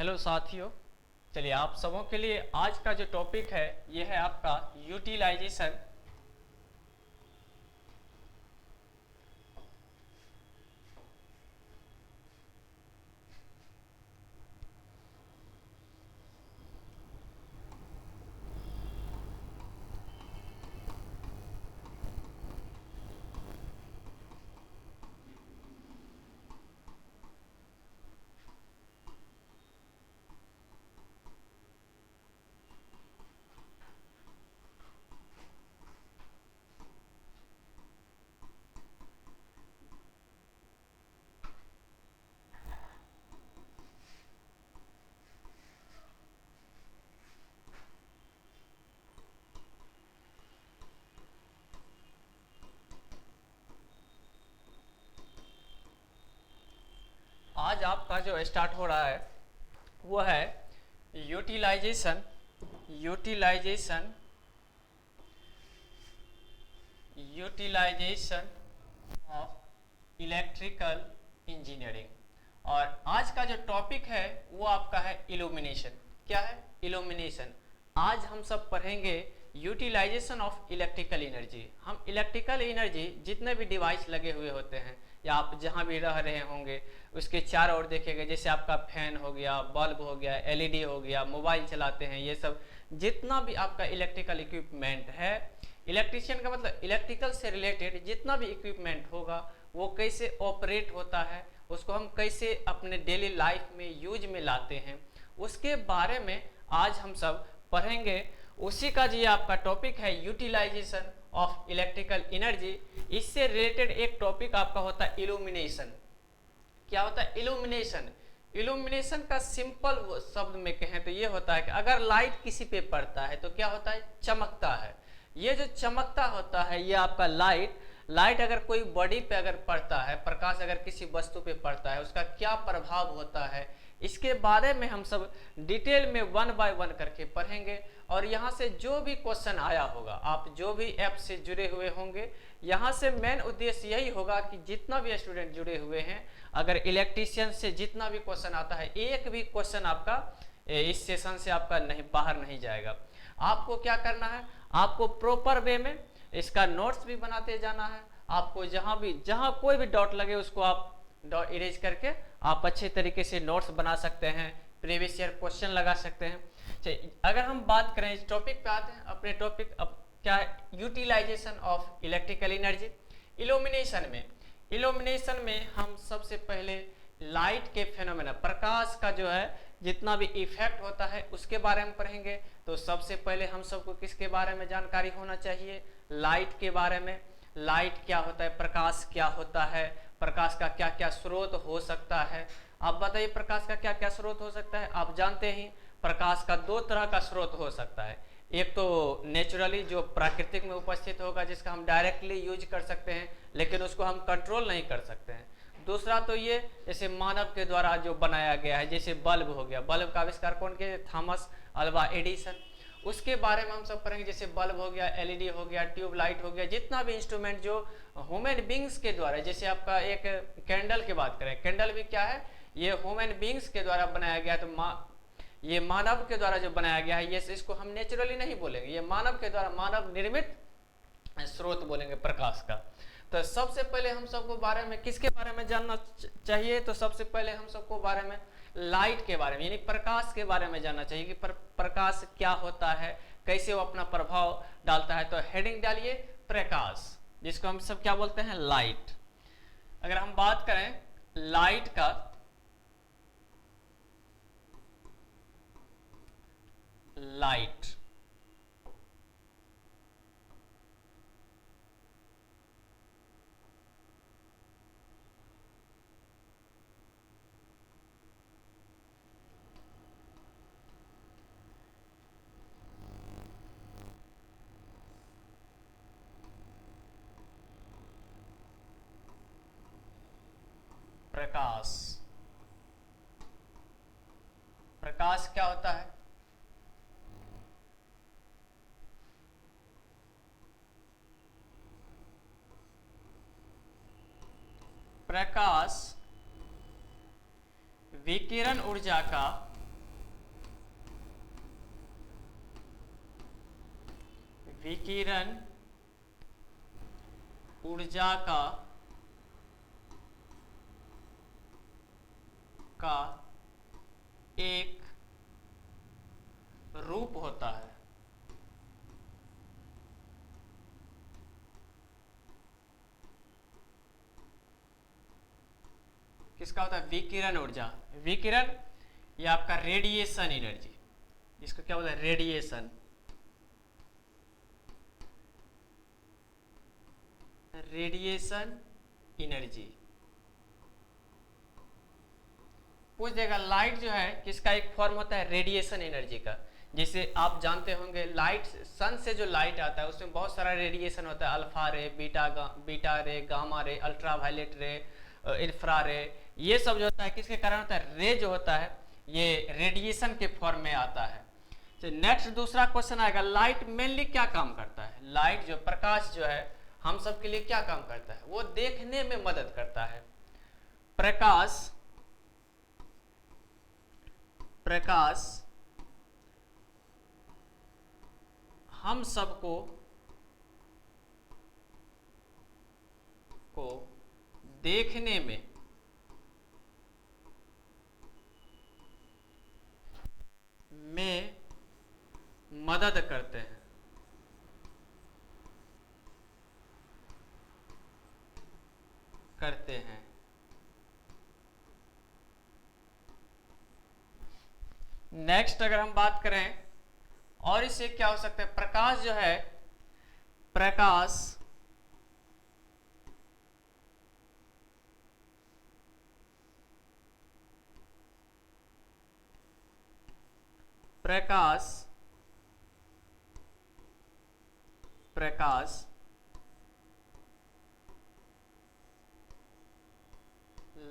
Hello साथियों, चलिए आप सबों के लिए आज का जो टॉपिक है ये है आपका यूटिलाइजेशन। आज आपका जो स्टार्ट हो रहा है वो है utilization utilization utilization of electrical engineering. और आज का जो टॉपिक है वो आपका है इल्यूमिनेशन। क्या है? इल्यूमिनेशन। आज हम सब पढ़ेंगे यूटिलाइजेशन ऑफ इलेक्ट्रिकल एनर्जी। हम इलेक्ट्रिकल एनर्जी जितने भी डिवाइस लगे हुए होते हैं या आप जहाँ भी रह रहे होंगे उसके चारों ओर देखेंगे, जैसे आपका फैन हो गया, बल्ब हो गया, एलईडी हो गया, मोबाइल चलाते हैं, ये सब जितना भी आपका इलेक्ट्रिकल इक्विपमेंट है, इलेक्ट्रिशियन का मतलब इलेक्ट्रिकल से रिलेटेड जितना भी इक्विपमेंट होगा वो कैसे ऑपरेट होता है, उसको हम कैसे अपने डेली लाइफ में यूज में लाते हैं, उसके बारे में आज हम सब पढ़ेंगे। उसी का जो आपका टॉपिक है यूटिलाइजेशन ऑफ इलेक्ट्रिकल एनर्जी। इससे रिलेटेड एक टॉपिक आपका होता है इल्यूमिनेशन। क्या होता है इल्यूमिनेशन? इल्यूमिनेशन का सिंपल शब्द में कहें तो ये होता है कि अगर लाइट किसी पे पड़ता है तो क्या होता है? चमकता है। ये जो चमकता होता है ये आपका लाइट अगर कोई बॉडी पे अगर पड़ता है, प्रकाश अगर किसी वस्तु पे पड़ता है, उसका क्या प्रभाव होता है, इसके बारे में हम सब डिटेल में वन बाय वन करके पढ़ेंगे। और यहाँ से जो भी क्वेश्चन आया होगा, आप जो भी ऐप से जुड़े हुए होंगे, यहाँ से मेन उद्देश्य यही होगा कि जितना भी स्टूडेंट जुड़े हुए हैं, अगर इलेक्ट्रीशियन से जितना भी क्वेश्चन आता है, एक भी क्वेश्चन आपका इस सेशन से आपका नहीं बाहर नहीं जाएगा। आपको क्या करना है? आपको प्रॉपर वे में इसका नोट्स भी बनाते जाना है। आपको जहाँ कोई भी डॉट लगे उसको आप डॉट इरेज करके आप अच्छे तरीके से नोट्स बना सकते हैं, प्रीवियस ईयर क्वेश्चन लगा सकते हैं। चलिए अगर हम बात करें इस टॉपिक पे आते हैं, अपने टॉपिक अब क्या है? Utilization of electrical energy. Illumination में हम सबसे पहले लाइट के फेनोमेना, प्रकाश का जो है जितना भी इफेक्ट होता है उसके बारे में पढ़ेंगे। तो सबसे पहले हम सबको किसके बारे में जानकारी होना चाहिए? लाइट के बारे में। लाइट क्या होता है? प्रकाश क्या होता है? प्रकाश का क्या क्या स्रोत हो सकता है? आप बताइए प्रकाश का क्या क्या स्रोत हो सकता है? आप जानते ही प्रकाश का दो तरह का स्रोत हो सकता है। एक तो नेचुरली जो प्राकृतिक में उपस्थित होगा, जिसका हम डायरेक्टली यूज कर सकते हैं लेकिन उसको हम कंट्रोल नहीं कर सकते हैं। दूसरा तो ये जैसे मानव के द्वारा जो बनाया गया है, जैसे बल्ब हो गया। बल्ब का आविष्कार कौन किया? Thomas Alva Edison. उसके बारे में हम सब पढ़ेंगे, जैसे बल्ब हो गया, एलईडी हो गया, ट्यूबलाइट हो गया, जितना भी इंस्ट्रूमेंट जो ह्यूमन बींग्स के द्वारा, जैसे आपका एक कैंडल की बात करें, कैंडल भी क्या है? ये ह्यूमन बींग्स के द्वारा बनाया गया। तो ये मानव के द्वारा जो बनाया गया है, ये इसको हम नेचुरली नहीं बोलेंगे, ये मानव के द्वारा मानव निर्मित स्रोत बोलेंगे प्रकाश का। तो सबसे पहले हम सबको बारे में किसके बारे में जानना चाहिए? तो सबसे पहले हम सबको बारे में लाइट के बारे में यानी प्रकाश के बारे में जानना चाहिए कि प्रकाश क्या होता है, कैसे वो अपना प्रभाव डालता है। तो हेडिंग डालिए प्रकाश, जिसको हम सब क्या बोलते हैं? लाइट। अगर हम बात करें लाइट का, लाइट प्रकाश प्रकाश क्या होता है? प्रकाश विकिरण ऊर्जा का विकिरण ऊर्जा का एक रूप होता है। किसका होता है? विकिरण ऊर्जा। विकिरण या आपका रेडिएशन एनर्जी, इसको क्या बोलते हैं? रेडिएशन। रेडिएशन एनर्जी पूछ देगा। लाइट जो है किसका एक फॉर्म होता है? रेडिएशन एनर्जी का। जैसे आप जानते होंगे लाइट, सन से जो लाइट आता है उसमें बहुत सारा रेडिएशन होता है, अल्फा रे, बीटा रे, गामा रे, अल्ट्रावायलेट रे, इंफ्रा रे, ये सब जो होता है किसके कारण होता है? रे जो होता है ये रेडिएशन के फॉर्म में आता है। तो नेक्स्ट दूसरा क्वेश्चन आएगा, लाइट मेनली क्या काम करता है? लाइट जो प्रकाश जो है हम सब के लिए क्या काम करता है? वो देखने में मदद करता है। प्रकाश हम सबको देखने में मदद करते हैं। नेक्स्ट अगर हम बात करें और इससे क्या हो सकता है? प्रकाश जो है, प्रकाश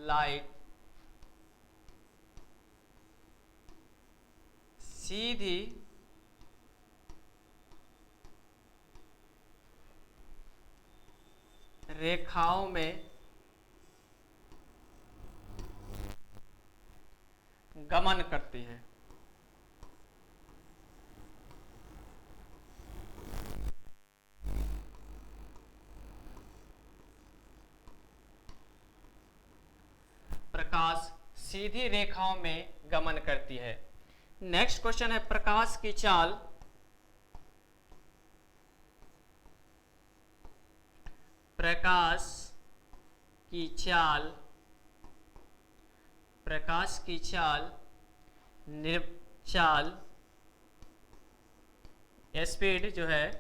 लाइट सीधी रेखाओं में गमन करती है। प्रकाश सीधी रेखाओं में गमन करती है। नेक्स्ट क्वेश्चन है, प्रकाश की चाल स्पीड जो है,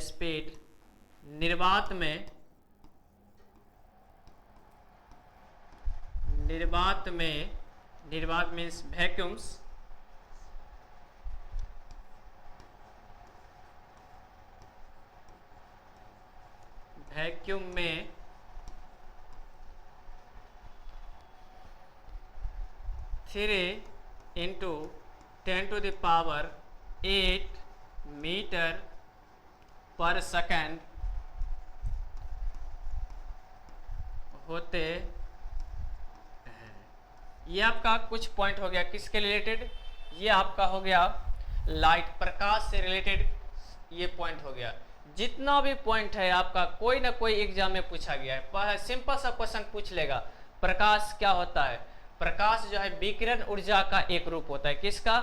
स्पीड निर्वात मीन्स वैक्यूम्स, वैक्यूम में 3 × 10⁸ मीटर पर सेकंड होते हैं। ये आपका कुछ पॉइंट हो गया किसके रिलेटेड? ये आपका हो गया लाइट, प्रकाश से रिलेटेड ये पॉइंट हो गया। जितना भी पॉइंट है आपका कोई ना कोई एग्जाम में पूछा गया है। सिंपल सा क्वेश्चन पूछ लेगा, प्रकाश क्या होता है? प्रकाश जो है विकिरण ऊर्जा का एक रूप होता है। किसका?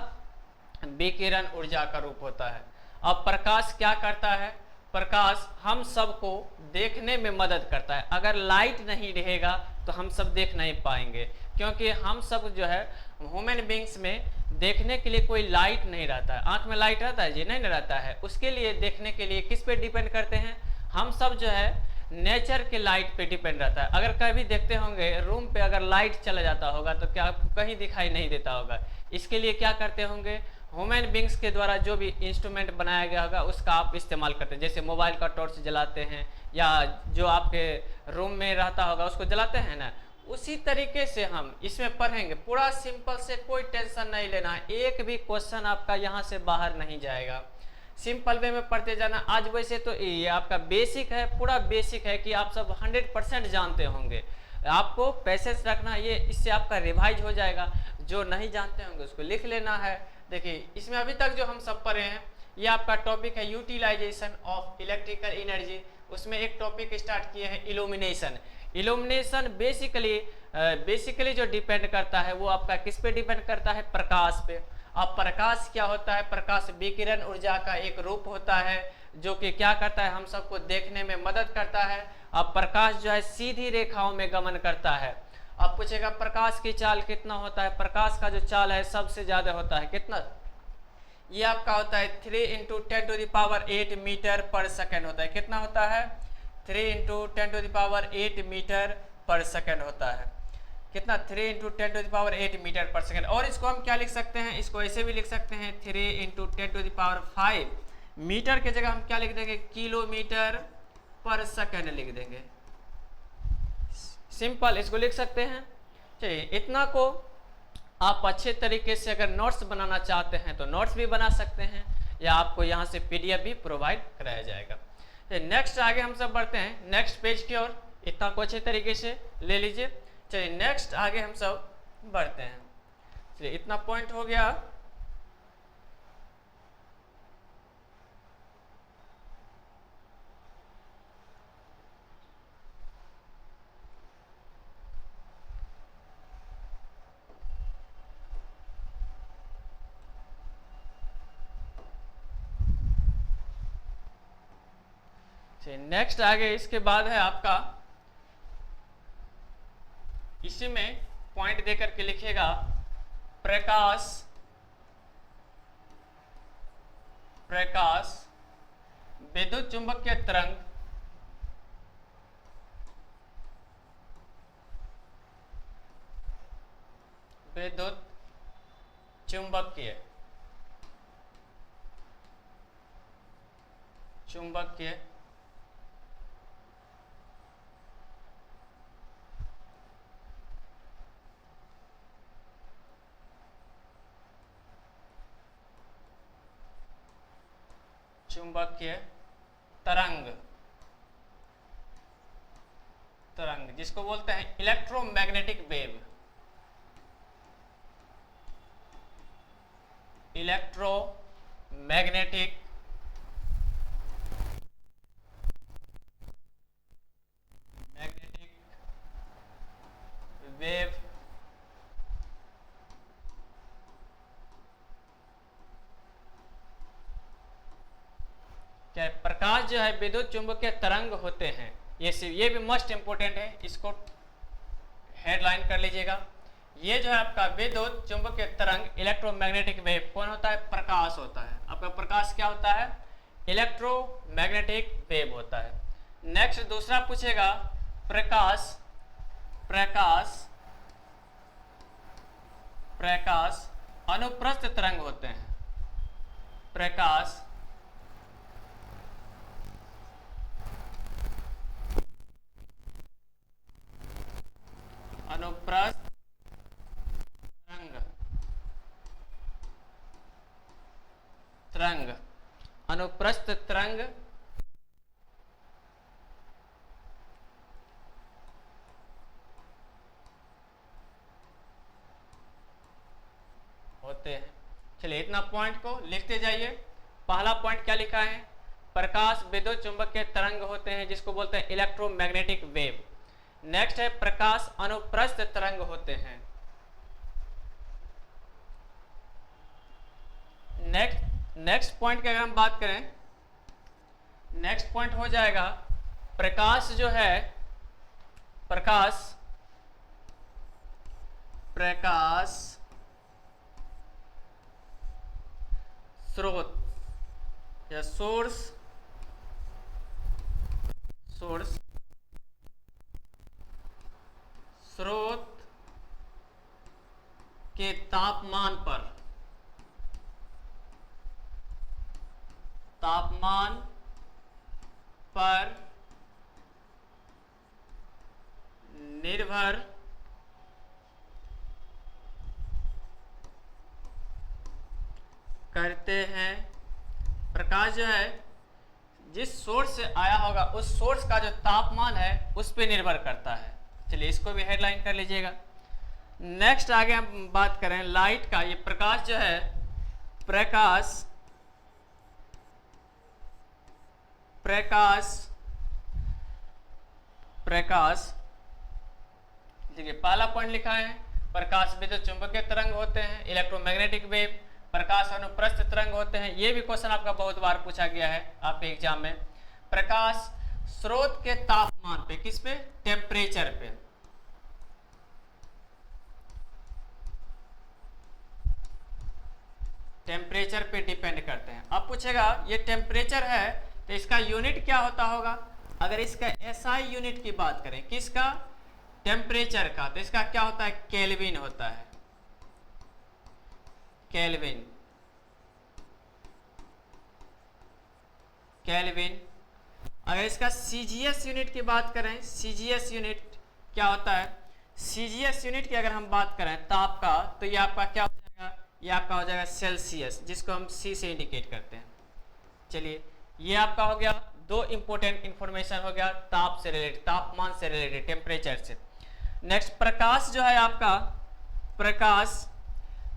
विकिरण ऊर्जा का रूप होता है। अब प्रकाश क्या करता है? प्रकाश हम सबको देखने में मदद करता है। अगर लाइट नहीं रहेगा तो हम सब देख नहीं पाएंगे, क्योंकि हम सब जो है ह्यूमन बींग्स में देखने के लिए कोई लाइट नहीं रहता है। आंख में लाइट रहता है जी? नहीं रहता है। उसके लिए देखने के लिए किस पे डिपेंड करते हैं? हम सब जो है नेचर के लाइट पे डिपेंड रहता है। अगर कभी देखते होंगे रूम पे अगर लाइट चला जाता होगा तो क्या आपको कहीं दिखाई नहीं देता होगा? इसके लिए क्या करते होंगे? ह्यूमन बींग्स के द्वारा जो भी इंस्ट्रूमेंट बनाया गया होगा उसका आप इस्तेमाल करते हैं। जैसे मोबाइल का टॉर्च जलाते हैं या जो आपके रूम में रहता होगा उसको जलाते हैं ना, उसी तरीके से हम इसमें पढ़ेंगे। पूरा सिंपल से, कोई टेंशन नहीं लेना है। एक भी क्वेश्चन आपका यहाँ से बाहर नहीं जाएगा। सिंपल वे में पढ़ते जाना। आज वैसे तो ये आपका बेसिक है, पूरा बेसिक है कि आप सब 100% जानते होंगे। आपको पैसेंस रखना, ये इससे आपका रिवाइज हो जाएगा। जो नहीं जानते होंगे उसको लिख लेना है। देखिए इसमें अभी तक जो हम सब पढ़े हैं ये आपका टॉपिक है यूटिलाइजेशन ऑफ इलेक्ट्रिकल एनर्जी। उसमें एक टॉपिक स्टार्ट किए हैं इल्यूमिनेशन। इल्यूमिनेशन बेसिकली जो डिपेंड करता है वो आपका किस पे डिपेंड करता है, प्रकाश पे। अब प्रकाश क्या होता है, प्रकाश विकिरण ऊर्जा का एक रूप होता है जो कि क्या करता है, हम सबको देखने में मदद करता है। अब प्रकाश जो है सीधी रेखाओं में गमन करता है। अब पूछेगा प्रकाश की चाल कितना होता है, प्रकाश का जो चाल है सबसे ज्यादा होता है कितना, ये आपका होता है 3 × 10⁸ मीटर पर सेकेंड होता है। कितना होता है, 3 × 10⁸ मीटर पर सेकेंड होता है। कितना, 3 × 10⁸ मीटर पर सेकेंड। और इसको हम क्या लिख सकते हैं, इसको ऐसे भी लिख सकते हैं 3 × 10⁵ मीटर के जगह हम क्या लिख देंगे, किलोमीटर पर सेकेंड लिख देंगे। सिंपल इसको लिख सकते हैं। चलिए इतना को आप अच्छे तरीके से अगर नोट्स बनाना चाहते हैं तो नोट्स भी बना सकते हैं, या आपको यहाँ से पीडीएफ भी प्रोवाइड कराया जाएगा। नेक्स्ट आगे हम सब बढ़ते हैं नेक्स्ट पेज की ओर। इतना को अच्छे तरीके से ले लीजिए। चलिए नेक्स्ट आगे हम सब बढ़ते हैं। चलिए इतना पॉइंट हो गया। नेक्स्ट आगे इसके बाद है आपका, इसी में पॉइंट देकर के लिखिएगा प्रकाश विद्युत चुंबकीय तरंग विद्युत चुंबकीय चुंबकीय तरंग जिसको बोलते हैं इलेक्ट्रोमैग्नेटिक वेव। इलेक्ट्रोमैग्नेटिक वेव क्या प्रकाश जो है विद्युत चुंबकीय तरंग होते हैं। ये भी मोस्ट इंपोर्टेंट है, इसको हेडलाइन कर लीजिएगा। ये जो है आपका विद्युत चुंबकीय तरंग इलेक्ट्रोमैग्नेटिक वेव कौन होता है, प्रकाश होता है। आपका प्रकाश क्या होता है, इलेक्ट्रोमैग्नेटिक वेव होता है। नेक्स्ट दूसरा पूछेगा प्रकाश अनुप्रस्थ तरंग होते हैं। प्रकाश अनुप्रस्थ तरंग होते हैं। चलिए इतना पॉइंट को लिखते जाइए। पहला पॉइंट क्या लिखा है, प्रकाश विद्युत चुंबकीय तरंग होते हैं जिसको बोलते हैं इलेक्ट्रोमैग्नेटिक वेव। नेक्स्ट है प्रकाश अनुप्रस्थ तरंग होते हैं। नेक्स्ट पॉइंट की अगर हम बात करें, नेक्स्ट पॉइंट हो जाएगा प्रकाश जो है प्रकाश स्रोत या सोर्स स्रोत के तापमान पर निर्भर करते हैं। प्रकाश जो है जिस सोर्स से आया होगा उस सोर्स का जो तापमान है उस पर निर्भर करता है। चलिए इसको भी हेडलाइन कर लीजिएगा। नेक्स्ट आगे हम बात करें लाइट का। ये प्रकाश जो है प्रकाश प्रकाश देखिए पहला पॉइंट लिखा है, प्रकाश विद्युत चुंबकीय तरंग होते हैं, इलेक्ट्रोमैग्नेटिक वेव, प्रकाश अनुप्रस्थ तरंग होते हैं। ये भी क्वेश्चन आपका बहुत बार पूछा गया है आपके एग्जाम में। प्रकाश स्रोत के तापमान पे, किस पे, टेम्परेचर पे, टेम्परेचर पे डिपेंड करते हैं। अब पूछेगा ये टेम्परेचर है तो इसका यूनिट क्या होता होगा। अगर इसका एसआई यूनिट की बात करें, किसका, टेम्परेचर का, तो इसका क्या होता है, केल्विन होता है, केल्विन। अगर इसका सीजीएस यूनिट की बात करें, सीजीएस यूनिट क्या होता है, सीजीएस यूनिट की अगर हम बात करें ताप का, तो ये आपका क्या हो जाएगा, ये आपका हो जाएगा सेल्सियस, जिसको हम सी से इंडिकेट करते हैं। चलिए ये आपका हो गया, दो इंपॉर्टेंट इंफॉर्मेशन हो गया ताप से रिलेटेड, तापमान से रिलेटेड, टेम्परेचर से। नेक्स्ट, प्रकाश जो है आपका, प्रकाश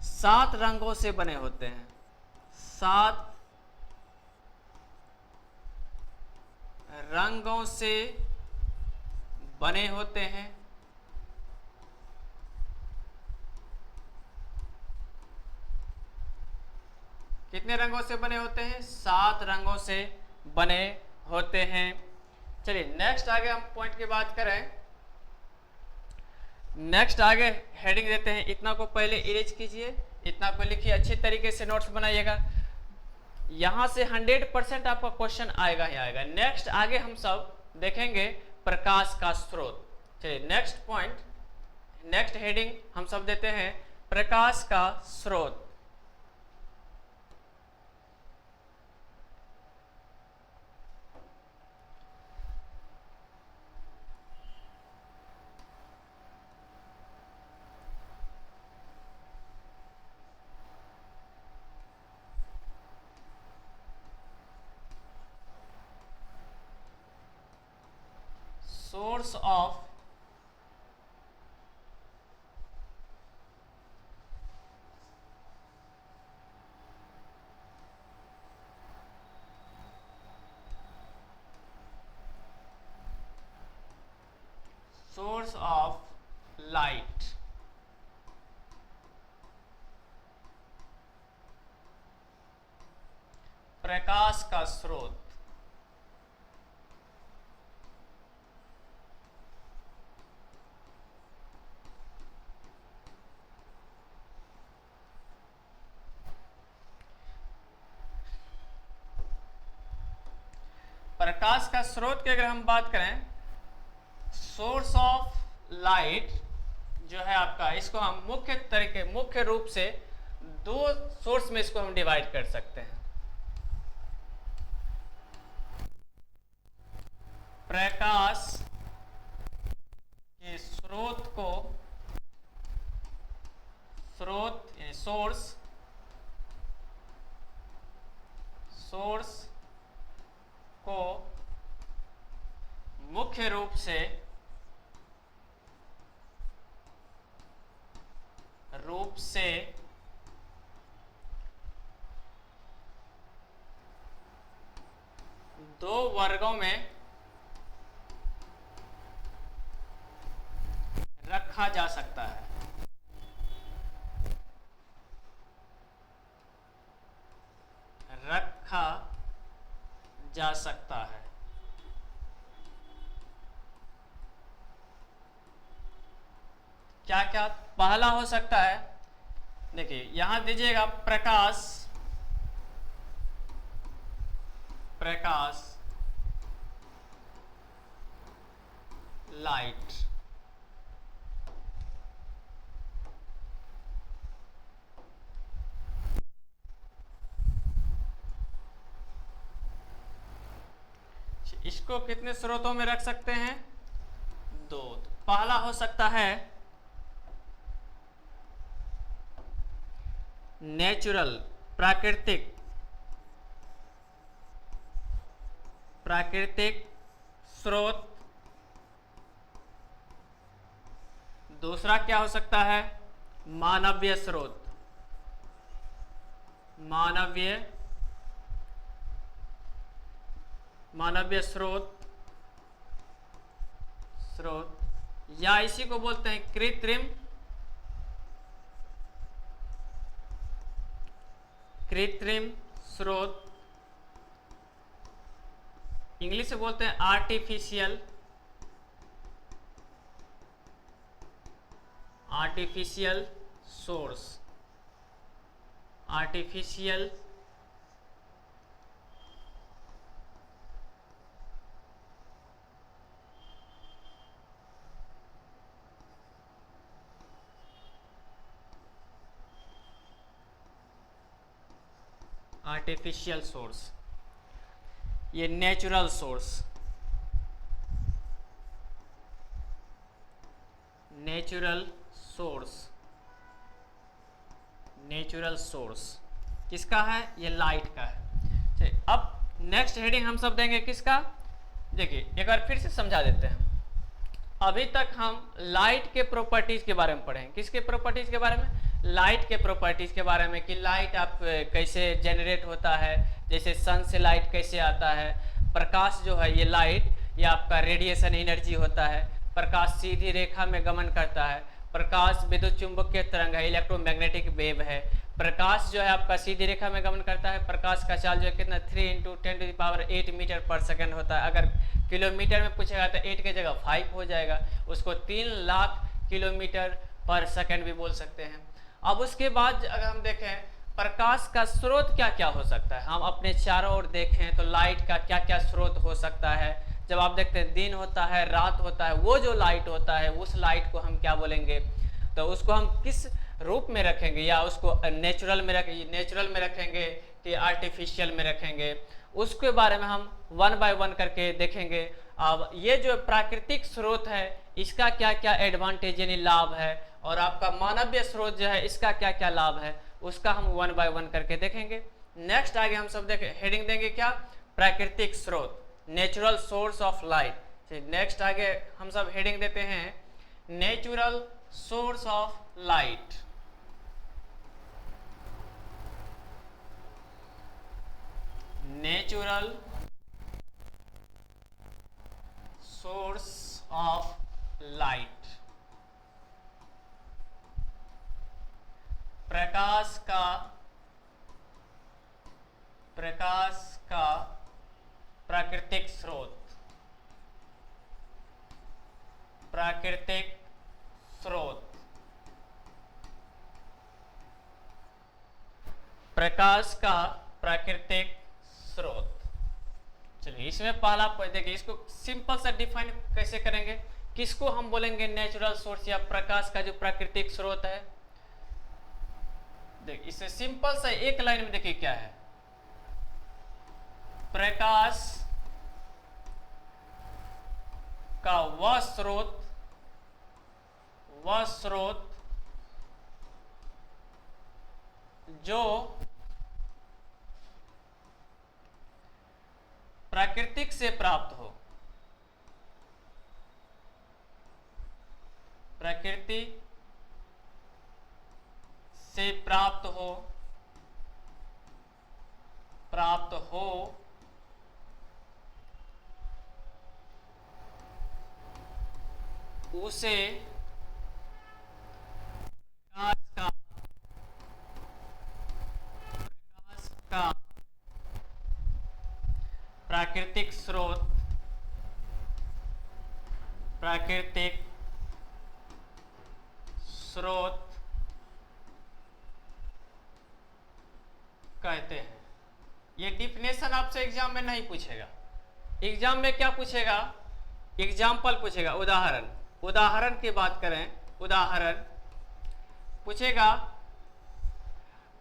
7 रंगों से बने होते हैं, 7 रंगों से बने होते हैं। कितने रंगों से बने होते हैं, 7 रंगों से बने होते हैं। चलिए नेक्स्ट आगे हम पॉइंट की बात करें, नेक्स्ट आगे हेडिंग देते हैं। इतना को पहले इरेज कीजिए, इतना को लिखिए, अच्छी तरीके से नोट्स बनाइएगा। यहां से 100% आपका क्वेश्चन आएगा ही आएगा। नेक्स्ट आगे हम सब देखेंगे प्रकाश का स्रोत। चलिए नेक्स्ट पॉइंट, नेक्स्ट हेडिंग हम सब देते हैं प्रकाश का स्रोत। Source of light। प्रकाश का स्रोत, प्रकाश का स्रोत की अगर हम बात करें, सोर्स ऑफ लाइट जो है आपका, इसको हम मुख्य रूप से 2 सोर्स में इसको हम डिवाइड कर सकते हैं। प्रकाश के स्रोत को, स्रोत यानी सोर्स को मुख्य रूप से दो वर्गों में रखा जा सकता है। रखा जा सकता है। क्या क्या पहला हो सकता है, देखिए यहां दीजिएगा प्रकाश लाइट। इसको कितने स्रोतों में रख सकते हैं, 2। पहला हो सकता है नेचुरल, प्राकृतिक स्रोत। दूसरा क्या हो सकता है, मानवीय स्रोत, मानवीय स्रोत या इसी को बोलते हैं कृत्रिम स्रोत, इंग्लिश से बोलते हैं आर्टिफिशियल सोर्स, आर्टिफिशियल सोर्स, ये नेचुरल सोर्स किसका है? ये लाइट का है। चलिए अब नेक्स्ट हेडिंग हम सब देंगे किसका? देखिए एक बार फिर से समझा देते हैं। अभी तक हम लाइट के प्रॉपर्टीज के बारे में पढ़े। किसके प्रॉपर्टीज के बारे में? लाइट के प्रॉपर्टीज के बारे में कि लाइट आप कैसे जनरेट होता है, जैसे सन से लाइट कैसे आता है, प्रकाश जो है ये लाइट ये आपका रेडिएशन एनर्जी होता है, प्रकाश सीधी रेखा में गमन करता है, प्रकाश विद्युत चुंबकीय तरंग है, इलेक्ट्रोमैग्नेटिक वेव है, प्रकाश जो है आपका सीधी रेखा में गमन करता है, प्रकाश का चाल जो है कितना 3 × 10⁸ मीटर पर सेकंड होता है। अगर किलोमीटर में पूछेगा तो 8 की जगह 5 हो जाएगा, उसको 3 लाख किलोमीटर पर सेकंड भी बोल सकते हैं। अब उसके बाद अगर हम देखें प्रकाश का स्रोत क्या क्या हो सकता है, हम अपने चारों ओर देखें तो लाइट का क्या क्या स्रोत हो सकता है। जब आप देखते हैं दिन होता है, रात होता है, वो जो लाइट होता है उस लाइट को हम क्या बोलेंगे? तो उसको हम किस रूप में रखेंगे, या उसको नेचुरल में रखेंगे कि आर्टिफिशियल में रखेंगे, उसके बारे में हम 1 बाय 1 करके देखेंगे। अब ये जो प्राकृतिक स्रोत है इसका क्या क्या एडवांटेज यानी लाभ है, और आपका मानवीय स्रोत जो है इसका क्या क्या लाभ है, उसका हम 1 बाय 1 करके देखेंगे। नेक्स्ट आगे हम सब देखें हेडिंग देंगे क्या? प्राकृतिक स्रोत, natural source of light. Next आगे हम सब हेडिंग देते हैं natural source of light. Natural source of light, प्रकाश का प्राकृतिक स्रोत, प्रकाश का प्राकृतिक स्रोत। चलिए इसमें पहला देखिए, इसको सिंपल सा डिफाइन कैसे करेंगे, किसको हम बोलेंगे नेचुरल सोर्स या प्रकाश का जो प्राकृतिक स्रोत है। देखिए इससे सिंपल सा एक लाइन में देखिए क्या है, प्रकाश का वह स्रोत जो प्राकृतिक से प्राप्त हो, प्रकृति से प्राप्त हो उसे प्रकाश का प्राकृतिक स्रोत कहते हैं। ये डिफिनेशन आपसे एग्जाम में नहीं पूछेगा। एग्जाम में क्या पूछेगा? एग्जाम्पल पूछेगा, उदाहरण की बात करें, उदाहरण पूछेगा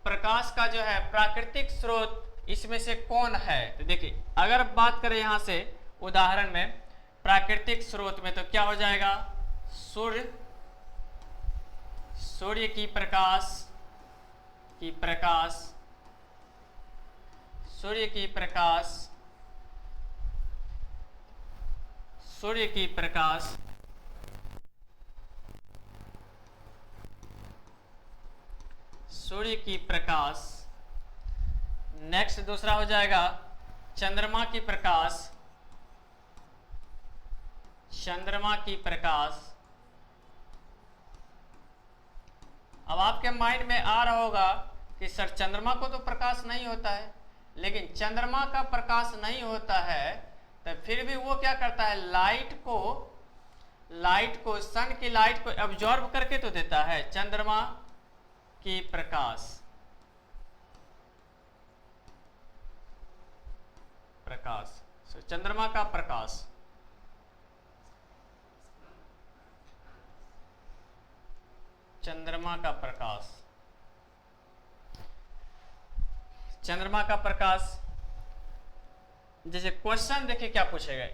प्रकाश का जो है प्राकृतिक स्रोत इसमें से कौन है। तो देखिए अगर बात करें यहां से उदाहरण में प्राकृतिक स्रोत में, तो क्या हो जाएगा? सूर्य की प्रकाश सूर्य की प्रकाश। नेक्स्ट दूसरा हो जाएगा चंद्रमा की प्रकाश, चंद्रमा की प्रकाश। अब आपके माइंड में आ रहा होगा कि सर चंद्रमा को तो प्रकाश नहीं होता है, लेकिन चंद्रमा का प्रकाश नहीं होता है तो फिर भी वो क्या करता है, लाइट को सन की लाइट को एब्जॉर्ब करके तो देता है। चंद्रमा की प्रकाश, चंद्रमा का प्रकाश, चंद्रमा का प्रकाश, चंद्रमा का प्रकाश। जैसे क्वेश्चन देखिए क्या पूछेगा,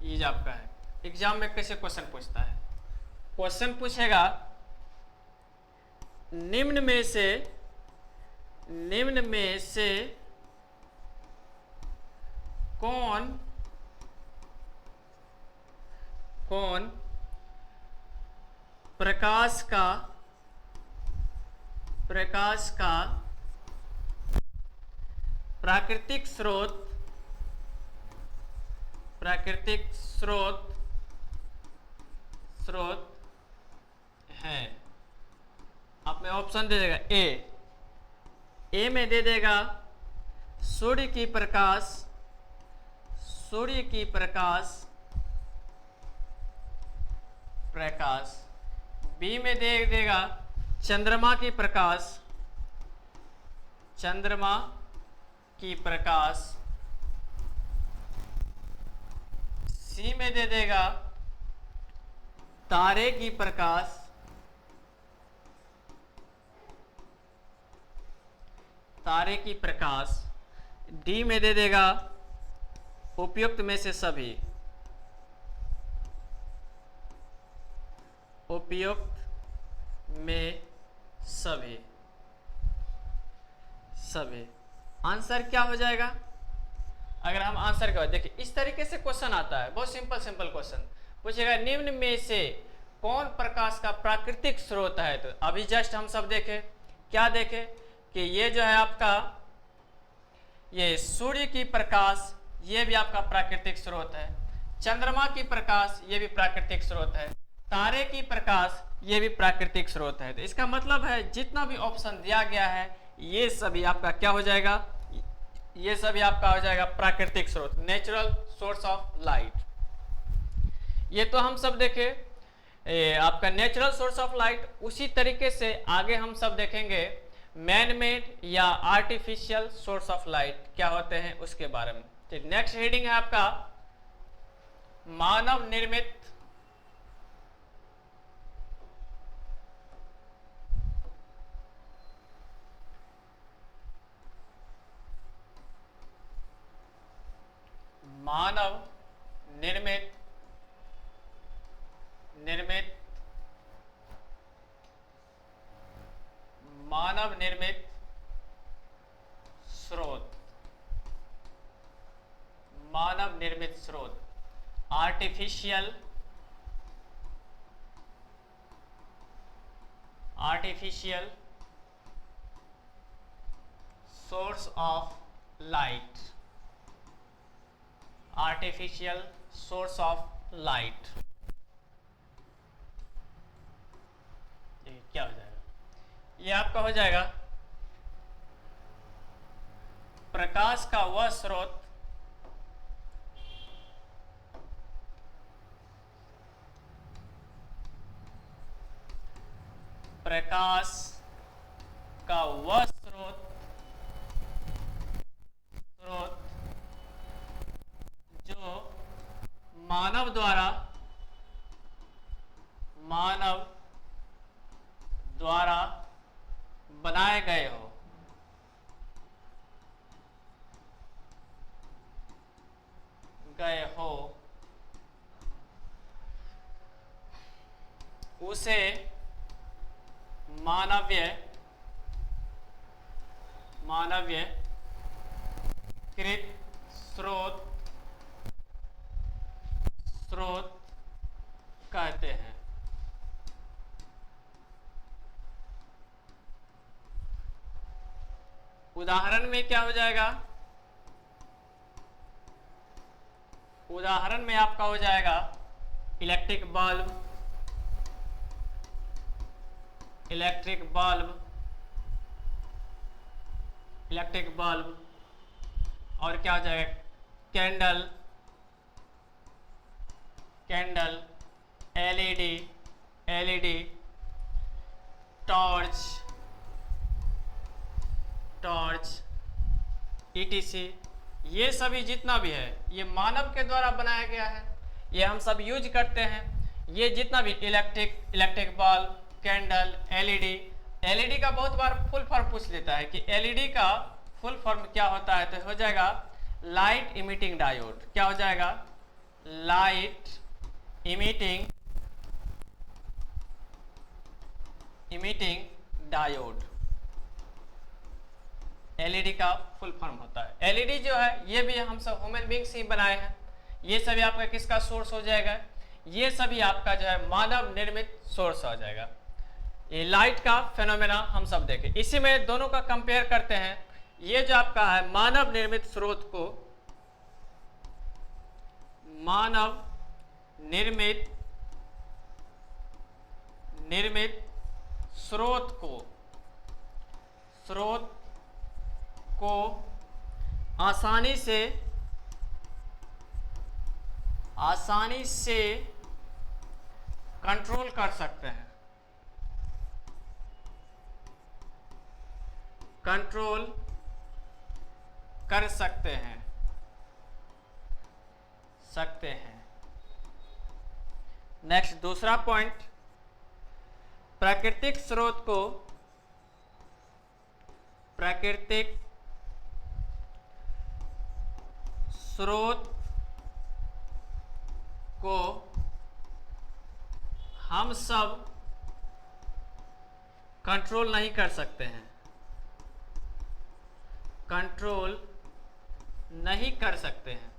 ये जो आपका है एग्जाम में कैसे क्वेश्चन पूछता है। क्वेश्चन पूछेगा निम्न में से कौन प्रकाश का प्राकृतिक स्रोत है। आप में ऑप्शन दे देगा ए में दे देगा सूर्य की प्रकाश, बी में दे देगा चंद्रमा की प्रकाश, सी में दे देगा तारे की प्रकाश, डी में दे देगा उपयुक्त में से सभी, आंसर क्या हो जाएगा। अगर हम आंसर का देखिए, इस तरीके से क्वेश्चन आता है, बहुत सिंपल क्वेश्चन पूछेगा निम्न में से कौन प्रकाश का प्राकृतिक स्रोत है। तो अभी जस्ट हम सब देखें, क्या देखें कि ये जो है आपका ये सूर्य की प्रकाश, ये भी आपका प्राकृतिक स्रोत है। चंद्रमा की प्रकाश, ये भी प्राकृतिक स्रोत है। तारे की प्रकाश, ये भी प्राकृतिक स्रोत है। तो इसका मतलब है जितना भी ऑप्शन दिया गया है ये सभी आपका क्या हो जाएगा, ये सभी आपका हो जाएगा प्राकृतिक स्रोत, नेचुरल सोर्स ऑफ लाइट। ये तो हम सब देखे आपका नेचुरल सोर्स ऑफ लाइट। उसी तरीके से आगे हम सब देखेंगे मैन मेड या आर्टिफिशियल सोर्स ऑफ लाइट क्या होते हैं उसके बारे में। तो नेक्स्ट हेडिंग है आपका मानव निर्मित मानव निर्मित स्रोत, artificial source of light, artificial source of light. क्या हो जाएगा, ये आपका हो जाएगा प्रकाश का वह स्रोत जो मानव द्वारा बनाए गए हो उसे मानवीय कृत स्रोत कहते हैं। उदाहरण में क्या हो जाएगा, उदाहरण में आपका हो जाएगा electric bulb, electric bulb, electric bulb, और क्या हो जाएगा, candle, candle, LED, LED, torch, torch, etc. ये सभी जितना भी है ये मानव के द्वारा बनाया गया है, ये हम सब यूज करते हैं। ये जितना भी electric bulb, candle, LED, LED का बहुत बार फुल फॉर्म पूछ लेता है कि एलईडी का फुल फॉर्म क्या होता है, तो हो जाएगा लाइट इमिटिंग डायोड। क्या हो जाएगा, लाइट इमिटिंग डायोड, एलईडी का फुल फॉर्म होता है। एलईडी जो है ये भी हम सब ह्यूमन बींग्स ही बनाए हैं। ये सभी आपका किसका सोर्स हो जाएगा, ये सभी आपका जो है मानव निर्मित सोर्स हो जाएगा। ये लाइट का फेनोमेना हम सब देखें, इसी में दोनों का कंपेयर करते हैं। ये जो आपका है मानव निर्मित स्रोत को, मानव निर्मित स्रोत को आसानी से कंट्रोल कर सकते हैं, कंट्रोल कर सकते हैं। नेक्स्ट दूसरा पॉइंट, प्राकृतिक स्रोत को हम सब कंट्रोल नहीं कर सकते हैं, कंट्रोल नहीं कर सकते हैं।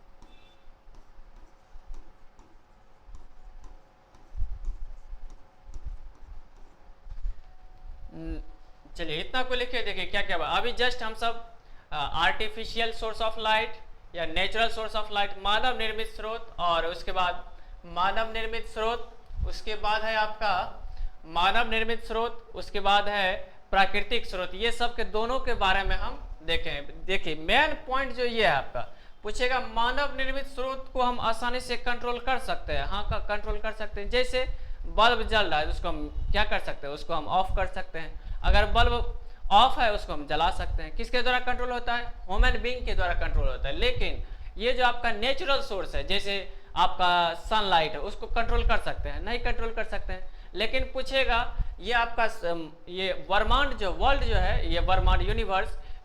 चलिए इतना को लिखिए, देखिए क्या क्या बात। अभी जस्ट हम सब आर्टिफिशियल सोर्स ऑफ लाइट या नेचुरल सोर्स ऑफ लाइट, मानव निर्मित स्रोत, और उसके बाद मानव निर्मित स्रोत, उसके बाद है आपका मानव निर्मित स्रोत, उसके बाद है प्राकृतिक स्रोत। ये सब के दोनों के बारे में हम देखें। देखिए मेन पॉइंट जो ये है आपका, पूछेगा मानव निर्मित स्रोत को हम आसानी से कंट्रोल कर सकते हैं। हाँ, का कंट्रोल कर सकते हैं। जैसे बल्ब जल रहा है उसको हम क्या कर सकते हैं, उसको हम ऑफ कर सकते हैं। अगर बल्ब ऑफ है उसको हम जला सकते हैं। किसके द्वारा कंट्रोल होता है, ह्यूमन बीइंग के द्वारा कंट्रोल होता है। लेकिन ये जो आपका नेचुरल सोर्स है, जैसे आपका सनलाइट है, उसको कंट्रोल कर सकते हैं, नहीं कंट्रोल कर सकते हैं। लेकिन पूछेगा ये आपका ये ब्रह्मांड जो वर्ल्ड जो है, ये ब्रह्मांड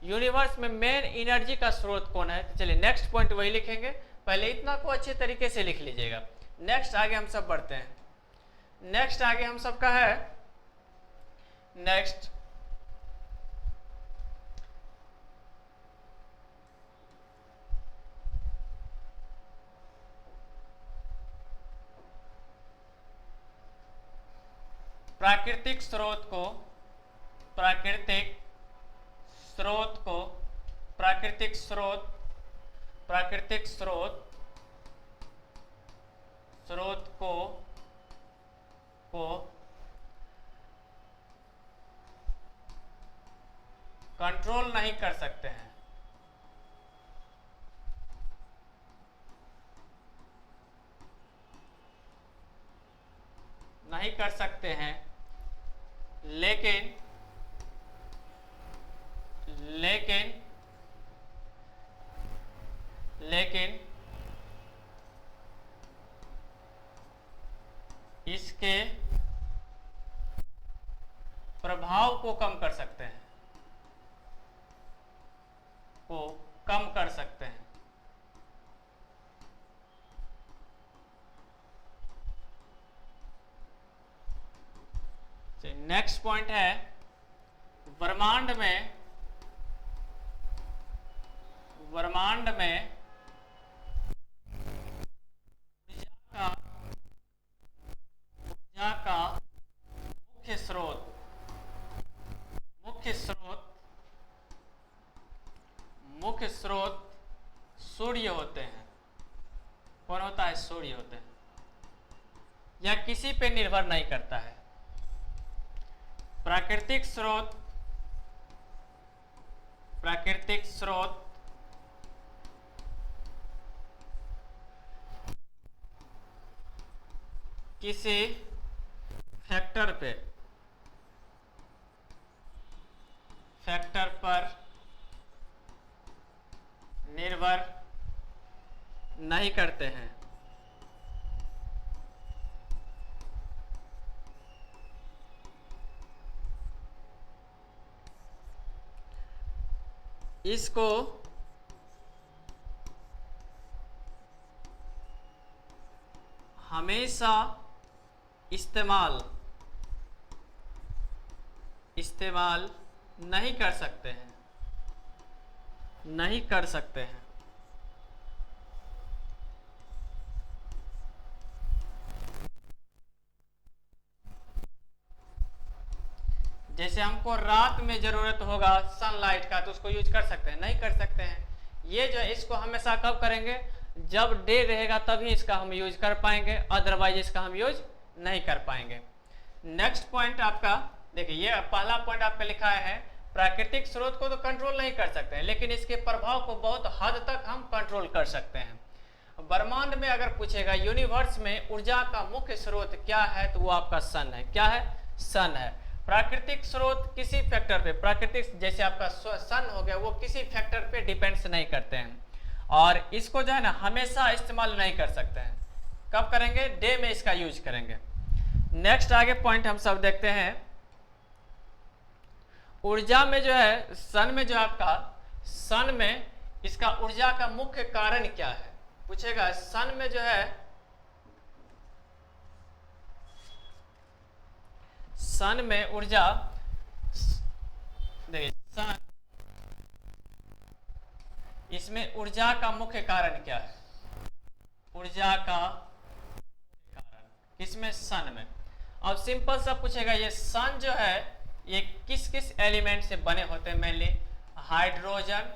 यूनिवर्स में मेन एनर्जी का स्रोत कौन है। तो चलिए नेक्स्ट पॉइंट वही लिखेंगे, पहले इतना को अच्छे तरीके से लिख लीजिएगा। नेक्स्ट आगे हम सब बढ़ते हैं। नेक्स्ट आगे हम सबका है, नेक्स्ट प्राकृतिक स्रोत को कंट्रोल नहीं कर सकते हैं, नहीं कर सकते हैं। लेकिन इसके प्रभाव को कम कर सकते हैं, नेक्स्ट पॉइंट है, ब्रह्मांड में ऊर्जा का मुख्य स्रोत सूर्य होते हैं। कौन होता है, सूर्य होते हैं। या किसी पे निर्भर नहीं करता है। प्राकृतिक स्रोत किसी फैक्टर पर निर्भर नहीं करते हैं। इसको हमेशा इस्तेमाल नहीं कर सकते हैं, जैसे हमको रात में जरूरत होगा सनलाइट का तो उसको यूज कर सकते हैं, नहीं कर सकते हैं। ये जो है इसको हमेशा कब करेंगे, जब डे रहेगा तभी इसका हम यूज कर पाएंगे, अदरवाइज इसका हम यूज नहीं कर पाएंगे। नेक्स्ट पॉइंट आपका देखिए, ये पहला पॉइंट आपका लिखा है प्राकृतिक स्रोत को तो कंट्रोल नहीं कर सकते हैं, लेकिन इसके प्रभाव को बहुत हद तक हम कंट्रोल कर सकते हैं। ब्रह्मांड में अगर पूछेगा यूनिवर्स में ऊर्जा का मुख्य स्रोत क्या है, तो वो आपका सन है। क्या है? सन है। प्राकृतिक स्रोत किसी फैक्टर पे, प्राकृतिक जैसे आपका सन हो गया, वो किसी फैक्टर पे डिपेंड्स नहीं करते हैं, और इसको जो है ना हमेशा इस्तेमाल नहीं कर सकते हैं। कब करेंगे? डे में इसका यूज करेंगे। नेक्स्ट आगे पॉइंट हम सब देखते हैं। ऊर्जा में जो है सन में जो आपका सन में इसका ऊर्जा का मुख्य कारण क्या है पूछेगा। सन में जो है सन में ऊर्जा, देखिए सन, इसमें ऊर्जा का मुख्य कारण क्या है? ऊर्जा का कारण किसमें? सन में। अब सिंपल सा पूछेगा, ये सन जो है ये किस किस एलिमेंट से बने होते हैं? मेनली हाइड्रोजन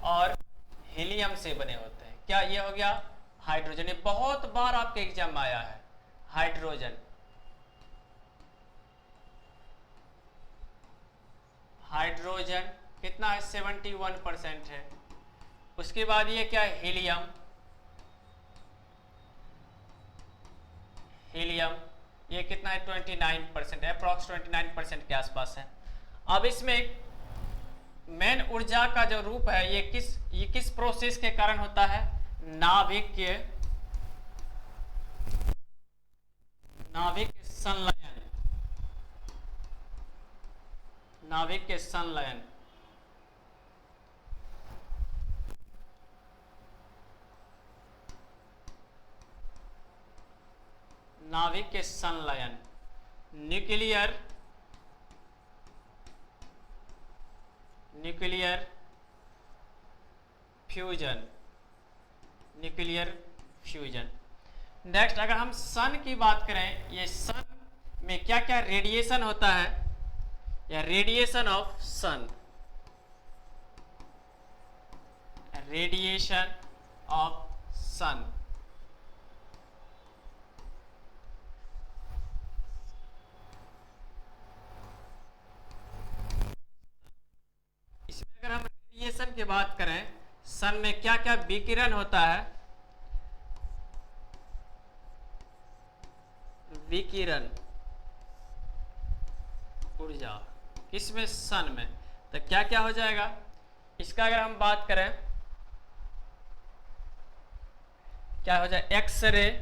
और हीलियम से बने होते हैं। क्या ये हो गया? हाइड्रोजन। ये बहुत बार आपके एग्जाम में आया है। हाइड्रोजन, हाइड्रोजन कितना है? 71% है। उसके बाद ये क्या है? हीलियम, हीलियम ये कितना है? 29% है, अप्रॉक्स 29% के आसपास है। अब इसमें मेन ऊर्जा का जो रूप है ये किस प्रोसेस के कारण होता है? नाभिकीय संलयन, नाभिकीय संलयन। नाभिकीय संलयन, न्यूक्लियर फ्यूजन, नेक्स्ट अगर हम सन की बात करें, ये सन में क्या क्या रेडिएशन होता है, या radiation of sun, radiation of sun. इसमें अगर हम रेडिएशन की बात करें, सन में क्या क्या विकिरण होता है? विकिरण ऊर्जा किसमें? सन में। तो क्या क्या हो जाएगा इसका? अगर हम बात करें क्या हो जाए? एक्सरे,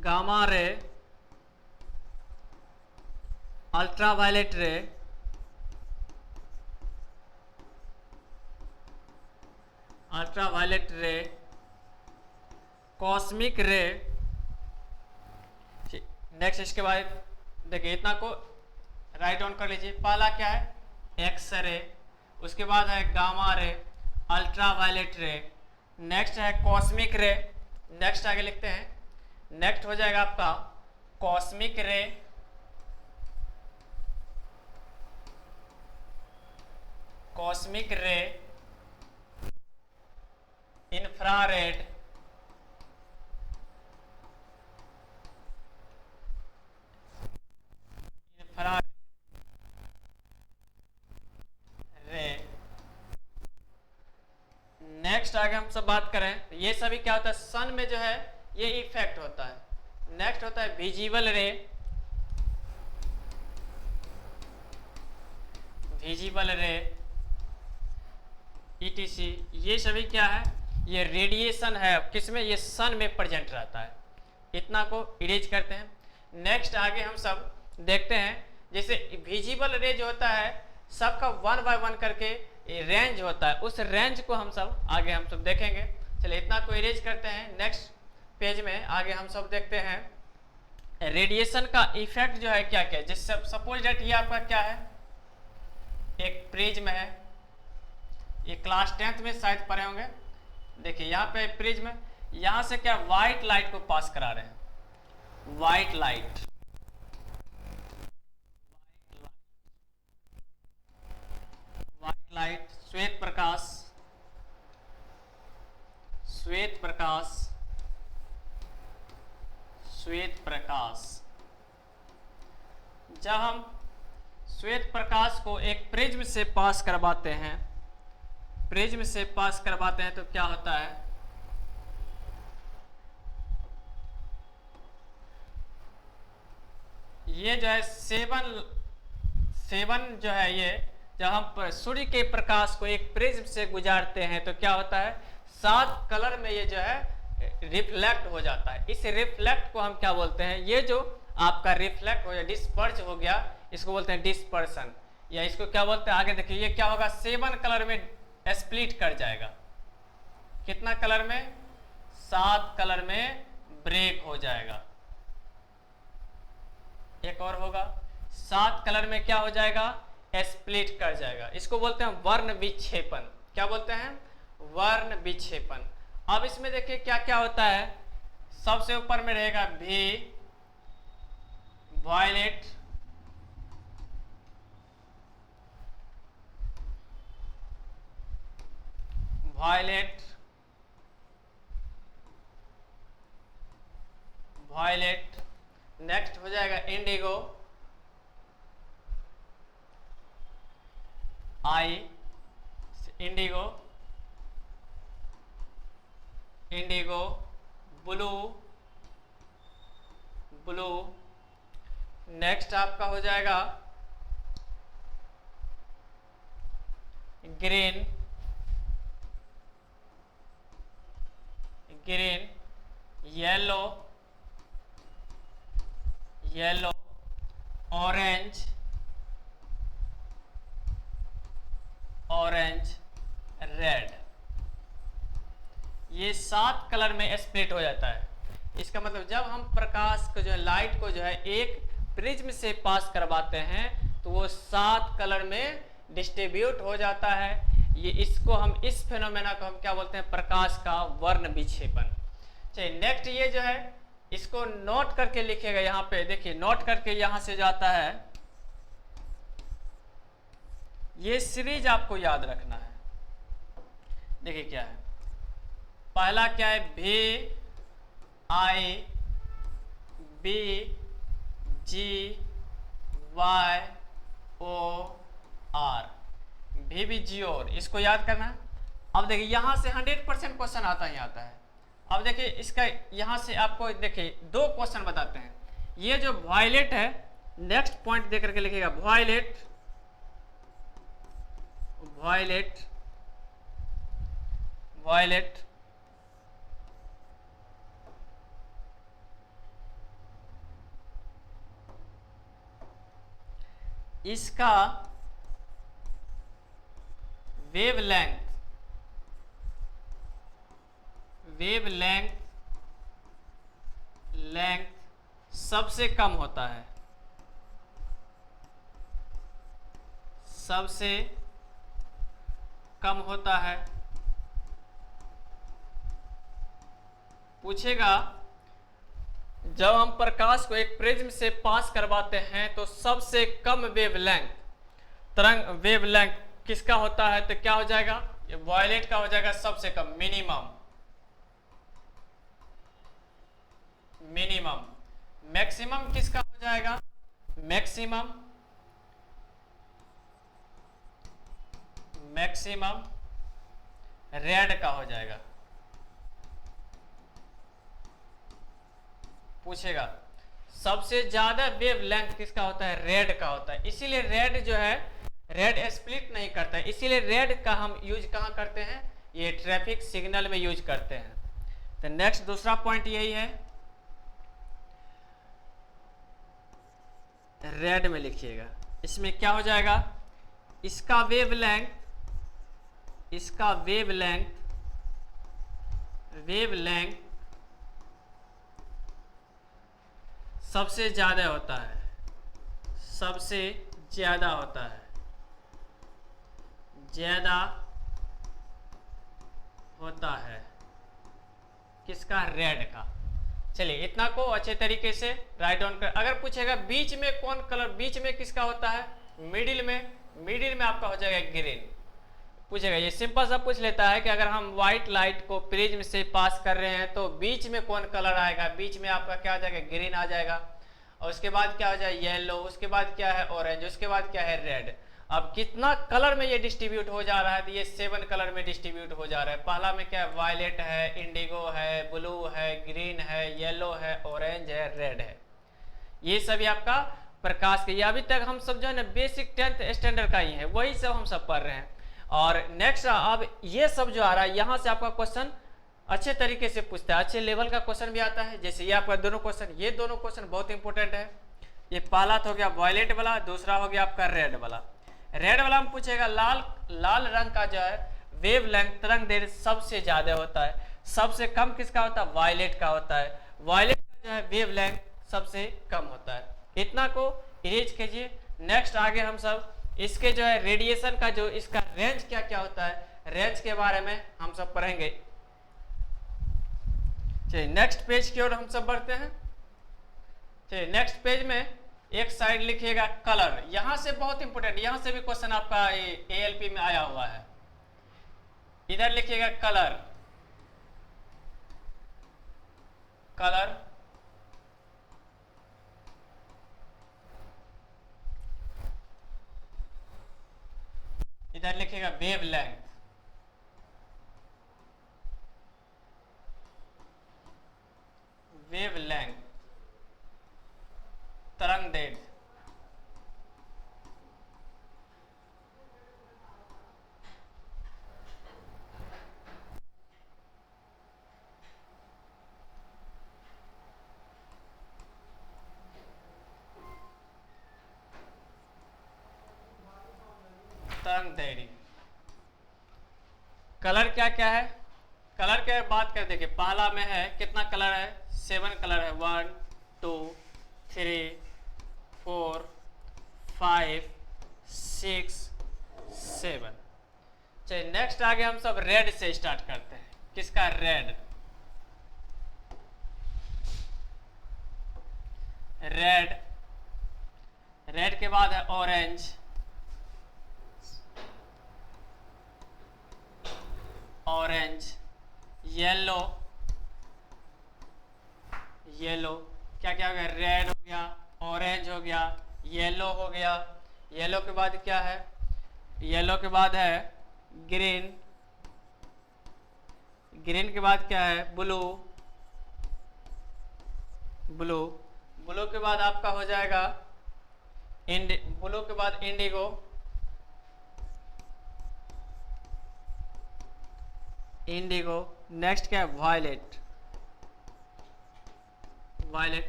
गामा रे, अल्ट्रावायलेट रे, कॉस्मिक रे। नेक्स्ट इसके बाद देखिए इतना को राइट डाउन कर लीजिए। पहला क्या है? एक्सरे, उसके बाद है गामा रे, अल्ट्रावायलेट रे, नेक्स्ट है कॉस्मिक रे। नेक्स्ट आगे लिखते हैं, नेक्स्ट हो जाएगा आपका कॉस्मिक रे, कॉस्मिक रे, इंफ्रारेड, रे। नेक्स्ट आगे हम सब बात करें, ये सभी क्या होता है, सन में जो है ये इफेक्ट होता है। नेक्स्ट होता है विजिबल रे, विजिबल रे, ईटीसी। ये सभी क्या है, ये रेडिएशन है, किसमें, ये सन में प्रेजेंट रहता है। इतना को इरेज करते हैं। नेक्स्ट आगे हम सब देखते हैं, जैसे विजिबल रे जो होता है सबका 1 बाय 1 करके रेंज होता है, उस रेंज को हम सब आगे हम सब देखेंगे। चलिए इतना को इरेज करते हैं। नेक्स्ट पेज में आगे हम सब देखते हैं रेडिएशन का इफेक्ट जो है क्या क्या है। जैसे सपोज डेट ये आपका क्या है, एक प्रिज्म है, ये क्लास 10th में शायद पढ़े होंगे। देखिए यहाँ पे प्रिज्म, यहाँ से क्या व्हाइट लाइट को पास करा रहे हैं, व्हाइट लाइट, व्हाइट लाइट, श्वेत प्रकाश, श्वेत प्रकाश, श्वेत प्रकाश। जब हम श्वेत प्रकाश को एक प्रिज्म से पास करवाते हैं, प्रिज्म से पास करवाते हैं तो क्या होता है, ये जो है सेवन जो है, ये जब हम सूर्य के प्रकाश को एक प्रिज्म से गुजारते हैं तो क्या होता है, 7 कलर में ये जो है रिफ्लेक्ट हो जाता है। इस रिफ्लेक्ट को हम क्या बोलते हैं, ये जो आपका रिफ्लेक्ट हो गया, डिस्पर्ज हो गया, इसको बोलते हैं डिस्पर्सन, या इसको क्या बोलते हैं, आगे देखिए ये क्या होगा, 7 कलर में स्प्लिट कर जाएगा। कितना कलर में, 7 कलर में ब्रेक हो जाएगा। एक और होगा, 7 कलर में क्या हो जाएगा, स्प्लिट कर जाएगा। इसको बोलते हैं वर्ण विक्षेपण। क्या बोलते हैं, वर्ण विक्षेपण। अब इसमें देखिए क्या क्या होता है, सबसे ऊपर में रहेगा भी वायलेट, वायलेट, वायलेट। नेक्स्ट हो जाएगा indigo, I, indigo, indigo, blue, blue. Next आपका हो जाएगा green, green, yellow, yellow, orange, orange, red. ये 7 कलर में स्प्लिट हो जाता है। इसका मतलब जब हम प्रकाश को जो है, लाइट को जो है एक प्रिज्म से पास करवाते हैं तो वो 7 कलर में डिस्ट्रीब्यूट हो जाता है। ये इसको हम, इस फेनोमेना को हम क्या बोलते हैं, प्रकाश का वर्ण विक्षेपण। चलिए नेक्स्ट ये जो है इसको नोट करके लिखेगा, यहाँ पे देखिए नोट करके यहाँ से जाता है, ये सीरीज आपको याद रखना है। देखिए क्या है, पहला क्या है, भी आई बी जी वाई ओ आर, भी बी जी और, इसको याद करना है। अब देखिए यहाँ से 100% क्वेश्चन आता ही आता है। अब देखिए इसका यहाँ से आपको देखिए 2 क्वेश्चन बताते हैं। ये जो वायलेट है, नेक्स्ट पॉइंट देकर के लिखिएगा, वायलेट, वायलेट, वायलेट, इसका वेवलेंथ, वेवलेंथ, लेंथ सबसे कम होता है, सबसे कम होता है। पूछेगा जब हम प्रकाश को एक प्रिज्म से पास करवाते हैं तो सबसे कम वेवलेंथ, तरंग वेवलेंथ किसका होता है, तो क्या हो जाएगा, ये वायलेट का हो जाएगा सबसे कम, मिनिमम। मिनिमम मैक्सिमम किसका हो जाएगा, मैक्सिमम मैक्सिमम रेड का हो जाएगा। पूछेगा सबसे ज्यादा वेव लेंथ किसका होता है, रेड का होता है। इसीलिए रेड जो है, रेड स्प्लिट नहीं करता है, इसीलिए रेड का हम यूज कहाँ करते हैं, ये ट्रैफिक सिग्नल में यूज करते हैं। तो नेक्स्ट दूसरा पॉइंट यही है, रेड में लिखिएगा। इसमें क्या हो जाएगा, इसका वेवलेंथ सबसे ज्यादा होता है, सबसे ज्यादा होता है, ज्यादा होता है किसका, रेड का। चलिए इतना को अच्छे तरीके से राइट डाउन कर। अगर पूछेगा बीच में कौन कलर, बीच में किसका होता है, मिडिल में आपका हो जाएगा ग्रीन। पूछेगा, ये सिंपल सा पूछ लेता है कि अगर हम व्हाइट लाइट को प्रिज्म से पास कर रहे हैं तो बीच में कौन कलर आएगा, बीच में आपका क्या आ जाएगा, ग्रीन आ जाएगा। और उसके बाद क्या हो जाएगा, येलो, उसके बाद क्या है, ऑरेंज, उसके बाद क्या है, रेड। अब कितना कलर में ये डिस्ट्रीब्यूट हो जा रहा है, तो ये 7 कलर में डिस्ट्रीब्यूट हो जा रहा है। पहला में क्या है, वायलेट है, इंडिगो है, ब्लू है, ग्रीन है, येलो है, ऑरेंज है, रेड है। ये सभी आपका प्रकाश के, ये अभी तक हम सब जो है ना बेसिक 10th स्टैंडर्ड का ही है, वही सब हम सब पढ़ रहे हैं। और नेक्स्ट अब ये सब जो आ रहा है, यहाँ से आपका क्वेश्चन अच्छे तरीके से पूछता है, अच्छे लेवल का क्वेश्चन भी आता है। जैसे ये आपका दोनों क्वेश्चन, ये दोनों क्वेश्चन बहुत इंपॉर्टेंट है। ये पहला तो हो गया वायलेट वाला, दूसरा हो गया आपका रेड वाला। रेड वाला में पूछेगा लाल रंग का जो है वेव लेंथ, तरंग दैर्घ्य सबसे ज्यादा होता है, सबसे कम किसका होता है, वायलेट का होता है। वायलेट का जो है वेव लेंथ सबसे कम होता है। इतना को इरेज कीजिए। नेक्स्ट आगे हम सब इसके जो है रेडिएशन का जो इसका रेंज क्या क्या होता है, रेंज के बारे में हम सब पढ़ेंगे। चलिए नेक्स्ट पेज की ओर हम सब बढ़ते हैं। चलिए नेक्स्ट पेज में एक साइड लिखिएगा कलर। यहां से बहुत इंपोर्टेंट, यहां से भी क्वेश्चन आपका ALP में आया हुआ है। इधर लिखिएगा कलर, कलर इधर लिखिएगा वेव लेंथ, वेव लेंथ तरंग दैर्घ्य। तरंग दैर्घ्य। कलर क्या क्या है, कलर के बात कर देखिए, पहला में है कितना कलर है, 7 कलर है, 1 2 3 4 5 6 7। चलिए नेक्स्ट आगे हम सब रेड से स्टार्ट करते हैं। किसका, रेड। रेड, रेड के बाद है ऑरेंज, ऑरेंज, येलो, येलो क्या क्या हो गया, रेड हो गया, ऑरेंज हो गया, येलो हो गया। येलो के बाद क्या है, येलो के बाद है ग्रीन, ग्रीन के बाद क्या है, ब्लू, ब्लू, ब्लू के बाद आपका हो जाएगा ब्लू के बाद इंडिगो, इंडिगो। नेक्स्ट क्या है, वायलेट, वायलेट।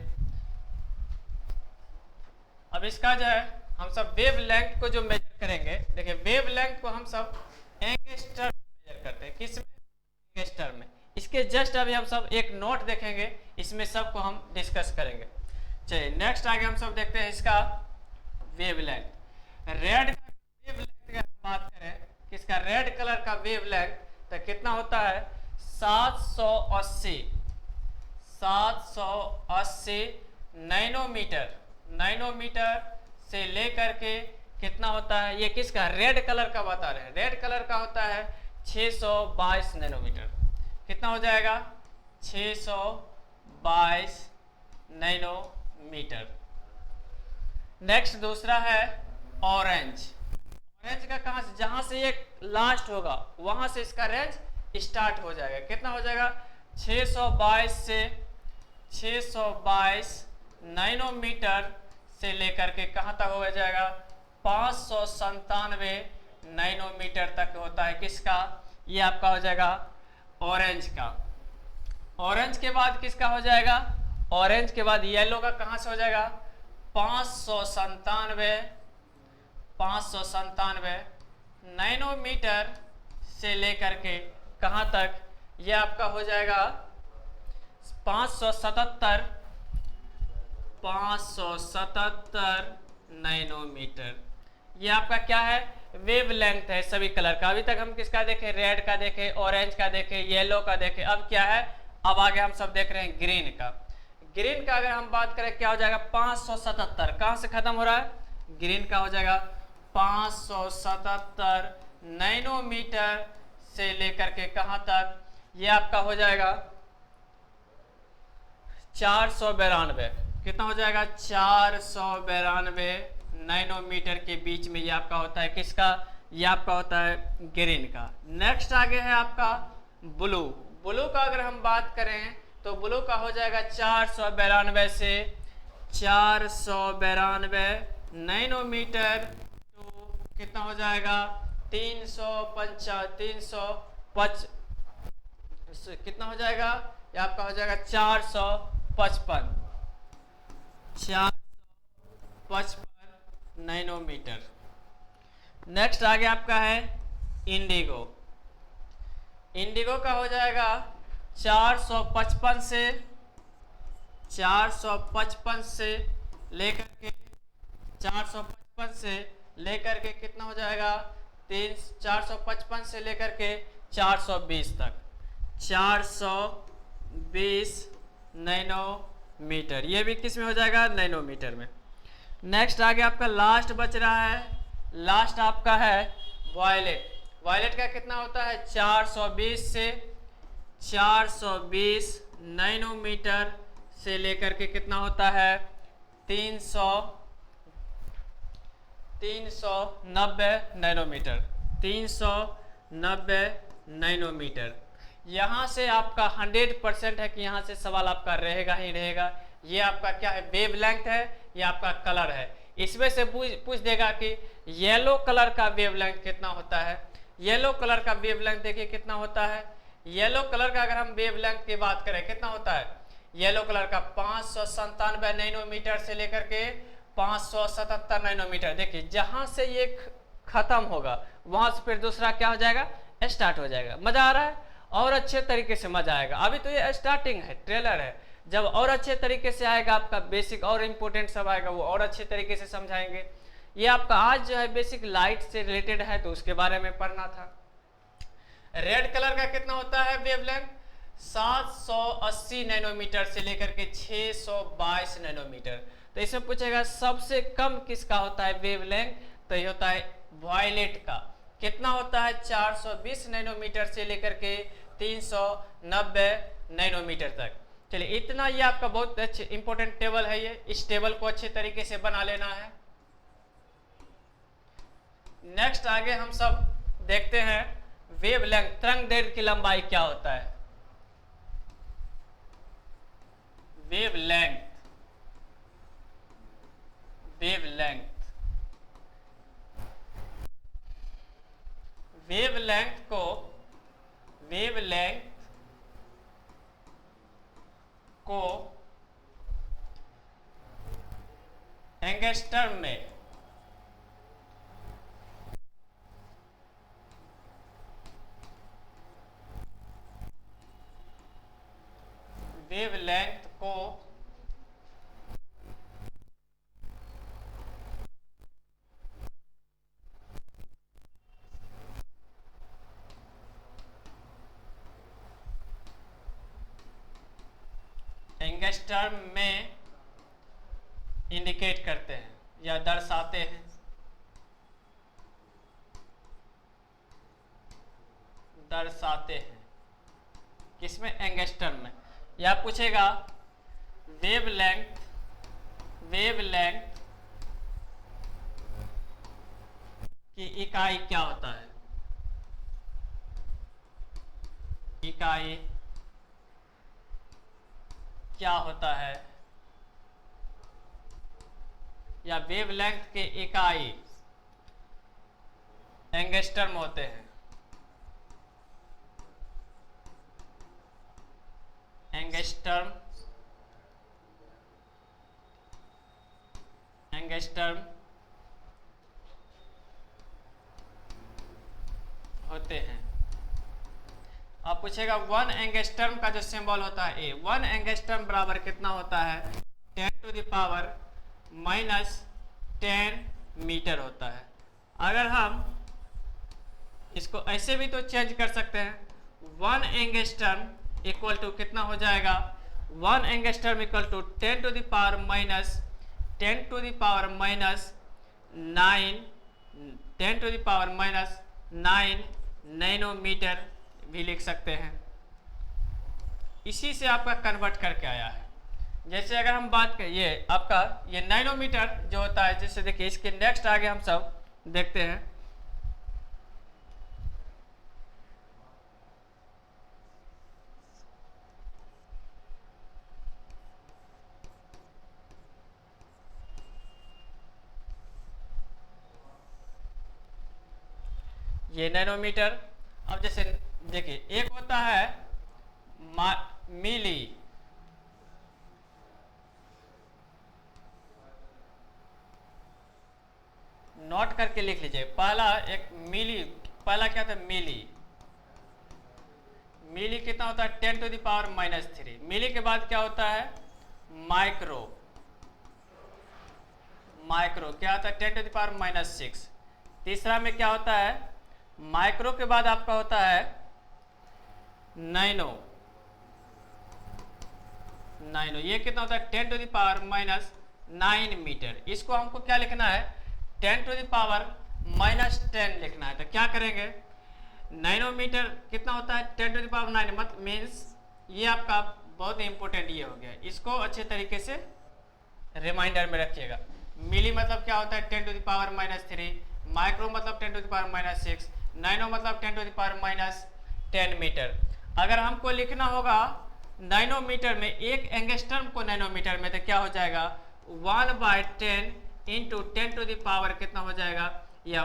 अब इसका जो है हम सब वेव लेंथ को जो मेजर करेंगे, देखिए वेव लेंथ को हम सब एंगस्टर मेजर करते हैं। किस में, एंगस्टर में। इसके जस्ट अभी हम सब एक नोट देखेंगे, इसमें सबको हम डिस्कस करेंगे। चलिए नेक्स्ट आगे हम सब देखते हैं इसका वेव लेंथ। रेड का वेव लेंथ की बात करें, किसका, रेड कलर का वेव लेंथ तो कितना होता है, 780 नैनोमीटर, नैनोमीटर से लेकर के कितना होता है, ये किसका, रेड कलर का बता रहे हैं, रेड कलर का होता है 622 नैनोमीटर। कितना हो जाएगा, 622 नैनोमीटर। नेक्स्ट दूसरा है ऑरेंज। ऑरेंज का कहां से, जहां से ये लास्ट होगा वहां से इसका रेंज स्टार्ट हो जाएगा। कितना हो जाएगा, 622 से 622 नैनोमीटर से लेकर के कहां तक हो जाएगा, 597 नैनोमीटर तक होता है किसका, ये आपका हो जाएगा ऑरेंज का। ऑरेंज के बाद किसका हो जाएगा, ऑरेंज के बाद येलो का कहां से हो जाएगा, 597 नैनोमीटर से लेकर के कहां तक, ये आपका हो जाएगा 577 नैनोमीटर। ये आपका क्या है, वेव लेंथ है सभी कलर का। अभी तक हम किसका देखे, रेड का देखे, ऑरेंज का देखे, येलो का देखे। अब क्या है, अब आगे हम सब देख रहे हैं ग्रीन का। ग्रीन का अगर हम बात करें क्या हो जाएगा, 577 कहां से खत्म हो रहा है, ग्रीन का हो जाएगा 577 नैनोमीटर से लेकर के कहां तक, ये आपका हो जाएगा 492। कितना हो जाएगा, 492 नैनोमीटर के बीच में ये आपका होता है किसका, ये आपका होता है ग्रीन का। नेक्स्ट आगे है आपका ब्लू। ब्लू का अगर हम बात करें तो ब्लू का हो जाएगा 492 से 492 नैनोमीटर, तो कितना हो जाएगा 355 कितना हो जाएगा, ये आपका हो जाएगा 455 नैनोमीटर। नेक्स्ट आगे आपका है इंडिगो। इंडिगो का हो जाएगा 455 से लेकर के 455 से लेकर के कितना हो जाएगा, 455 से लेकर के 420 तक, 420 नैनोमीटर। ये भी किस में हो जाएगा, नैनोमीटर में। नेक्स्ट आगे आपका लास्ट बच रहा है, लास्ट आपका है वायलेट। वायलेट का कितना होता है, 420 नैनोमीटर से लेकर के कितना होता है, 390 नैनोमीटर, 390 नैनोमीटर। यहाँ से आपका 100% है कि यहाँ से सवाल आपका रहेगा ही रहेगा। ये आपका क्या है, वेवलेंथ है, ये आपका कलर है। इसमें से पूछ देगा कि येलो कलर का वेवलेंथ कितना होता है। येलो कलर का वेवलेंथ देखिए कितना होता है। येलो कलर का अगर हम वेवलेंथ की बात करें कितना होता है, येलो कलर का 597 नैनोमीटर से लेकर के 577 नैनोमीटर। देखिए जहां से ये खत्म होगा वहां से फिर दूसरा क्या हो जाएगा, स्टार्ट हो जाएगा। मजा आ रहा है, और अच्छे तरीके से मजा आएगा। अभी तो ये स्टार्टिंग है, ट्रेलर है, जब और अच्छे तरीके से आएगा आपका बेसिक और इम्पोर्टेंट सब आएगा, वो और अच्छे तरीके से समझाएंगे। ये आपका आज जो है बेसिक लाइट से रिलेटेड है तो उसके बारे में पढ़ना था। रेड कलर का कितना होता है वेवलेंथ, 780 नैनोमीटर से लेकर के 622 नैनोमीटर। तो इसमें पूछेगा सबसे कम किसका होता है वेवलेंथ, तो ये होता है वायलेट का। कितना होता है, 420 नैनोमीटर से लेकर के 390 नैनोमीटर तक। चलिए इतना, ये आपका बहुत अच्छे इंपॉर्टेंट टेबल है ये, इस टेबल को अच्छे तरीके से बना लेना है। नेक्स्ट आगे हम सब देखते हैं वेवलेंथ, तरंगदैर्घ्य की लंबाई क्या होता है। वेवलेंथ, वेवलेंथ, वेवलेंथ को, वेवलेंथ को एंगस्ट्रम में, वेवलेंथ को एंगस्ट्रम में इंडिकेट करते हैं या दर्शाते हैं। दर्शाते हैं। किसमें? एंगस्ट्रम में। या पूछेगा वेवलेंथ की इकाई क्या होता है? इकाई क्या होता है? या वेवलेंथ के इकाई एंगस्ट्रम होते हैं। एंगस्ट्रम होते हैं। अब पूछेगा 1 एंगस्ट्रम का जो सिंबल होता है ए, 1 एंगस्ट्रम बराबर कितना होता है? 10⁻⁻10 मीटर होता है। अगर हम इसको ऐसे भी तो चेंज कर सकते हैं, 1 एंगस्ट्रम इक्वल टू कितना हो जाएगा? 1 एंगस्ट्रम इक्वल टू 10⁻⁻9 नैनोमीटर भी लिख सकते हैं। इसी से आपका कन्वर्ट करके आया है। जैसे अगर हम बात करें ये आपका ये नैनोमीटर जो होता है, जैसे देखिए इसके नेक्स्ट आगे हम सब देखते हैं। ये नैनोमीटर। अब जैसे देखिए एक होता है मिली, नोट करके लिख लीजिए। पहला एक मिली, पहला क्या था? मिली। मिली कितना होता है? 10⁻⁻3। मिली के बाद क्या होता है? माइक्रो। माइक्रो क्या होता है? 10⁻⁻6। तीसरा में क्या होता है? माइक्रो के बाद आपका होता है नैनो। नैनो ये कितना होता है? 10⁻⁻9 मीटर। इसको हमको क्या लिखना है? 10⁻⁻10 लिखना है। तो क्या करेंगे? नैनोमीटर कितना होता है? 10⁻9 मतलब मीन्स ये आपका बहुत इंपॉर्टेंट ये हो गया। इसको अच्छे तरीके से रिमाइंडर में रखिएगा। मिली मतलब क्या होता है? 10⁻⁻3। माइक्रो मतलब 10⁻⁻6। नैनो मतलब 10⁻⁻10 मीटर। अगर हमको लिखना होगा नैनोमीटर में, एक एंगस्ट्रम को नैनोमीटर में, तो क्या हो जाएगा? 1/10 इंटू 10⁻, कितना हो जाएगा? या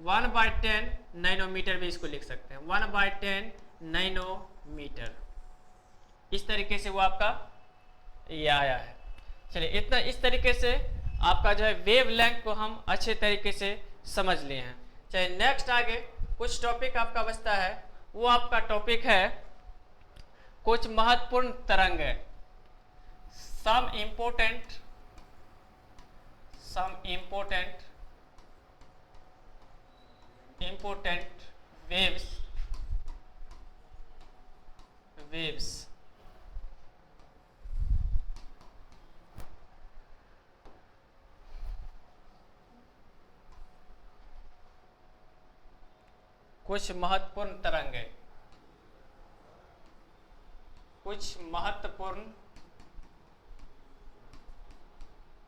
1/10 नैनोमीटर भी इसको लिख सकते हैं। 1/10 नैनोमीटर। इस तरीके से वो आपका ये आया है। चलिए इतना, इस तरीके से आपका जो है वेवलेंथ को हम अच्छे तरीके से समझ लिए हैं। चलिए नेक्स्ट आगे कुछ टॉपिक आपका बचता है। वो आपका टॉपिक है कुछ महत्वपूर्ण तरंग है। सम इम्पोर्टेंट वेव्स कुछ महत्वपूर्ण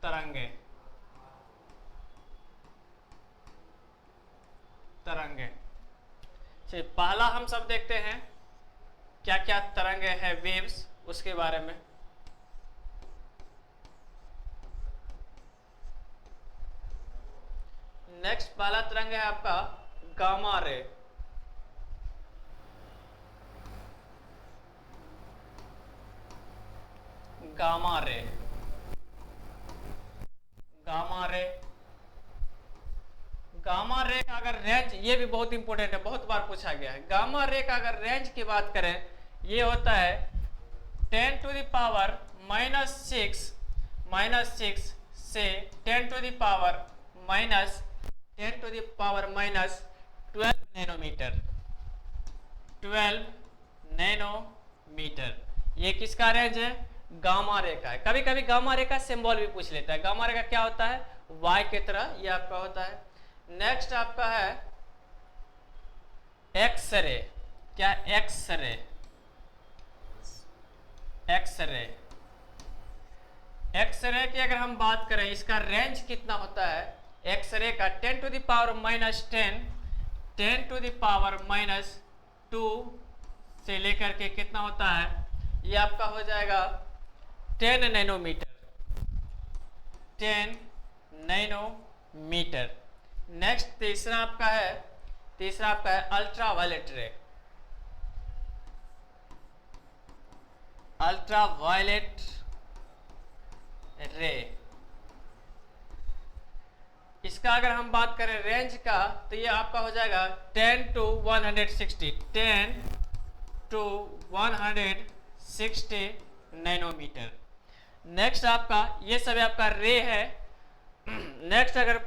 तरंगे, तरंगे। चलिए पहला हम सब देखते हैं क्या क्या तरंगे हैं, वेव्स, उसके बारे में। नेक्स्ट पहला तरंग है आपका गामा रे। गामा रे का अगर रेंज, ये भी बहुत इंपॉर्टेंट है, बहुत बार पूछा गया है। गामा रे का अगर रेंज की बात करें, ये होता है 10⁻⁻6 से 10⁻⁻12 नैनोमीटर। 12 नैनोमीटर ये किसका रेंज है? गामा रे का है। कभी कभी गामा रे का सिंबल भी पूछ लेता है। गामा रे का क्या होता है? वाई की तरह ये आपका होता है। नेक्स्ट आपका है एक्स रे। क्या? एक्सरे। एक्सरे, एक्सरे की अगर हम बात करें, इसका रेंज कितना होता है एक्सरे का? 10 to the power minus 10, 10 to the power minus 2 से लेकर के कितना होता है, ये आपका हो जाएगा 10 नैनोमीटर, 10 नैनोमीटर। नेक्स्ट तीसरा आपका है अल्ट्रा वायलेट रे। अल्ट्रा वायलेट रे, इसका अगर हम बात करें रेंज का, तो ये आपका हो जाएगा 10 टू 160, 10 टू 160 नैनोमीटर। नेक्स्ट आपका ये सब आपका रे है। नेक्स्ट अगर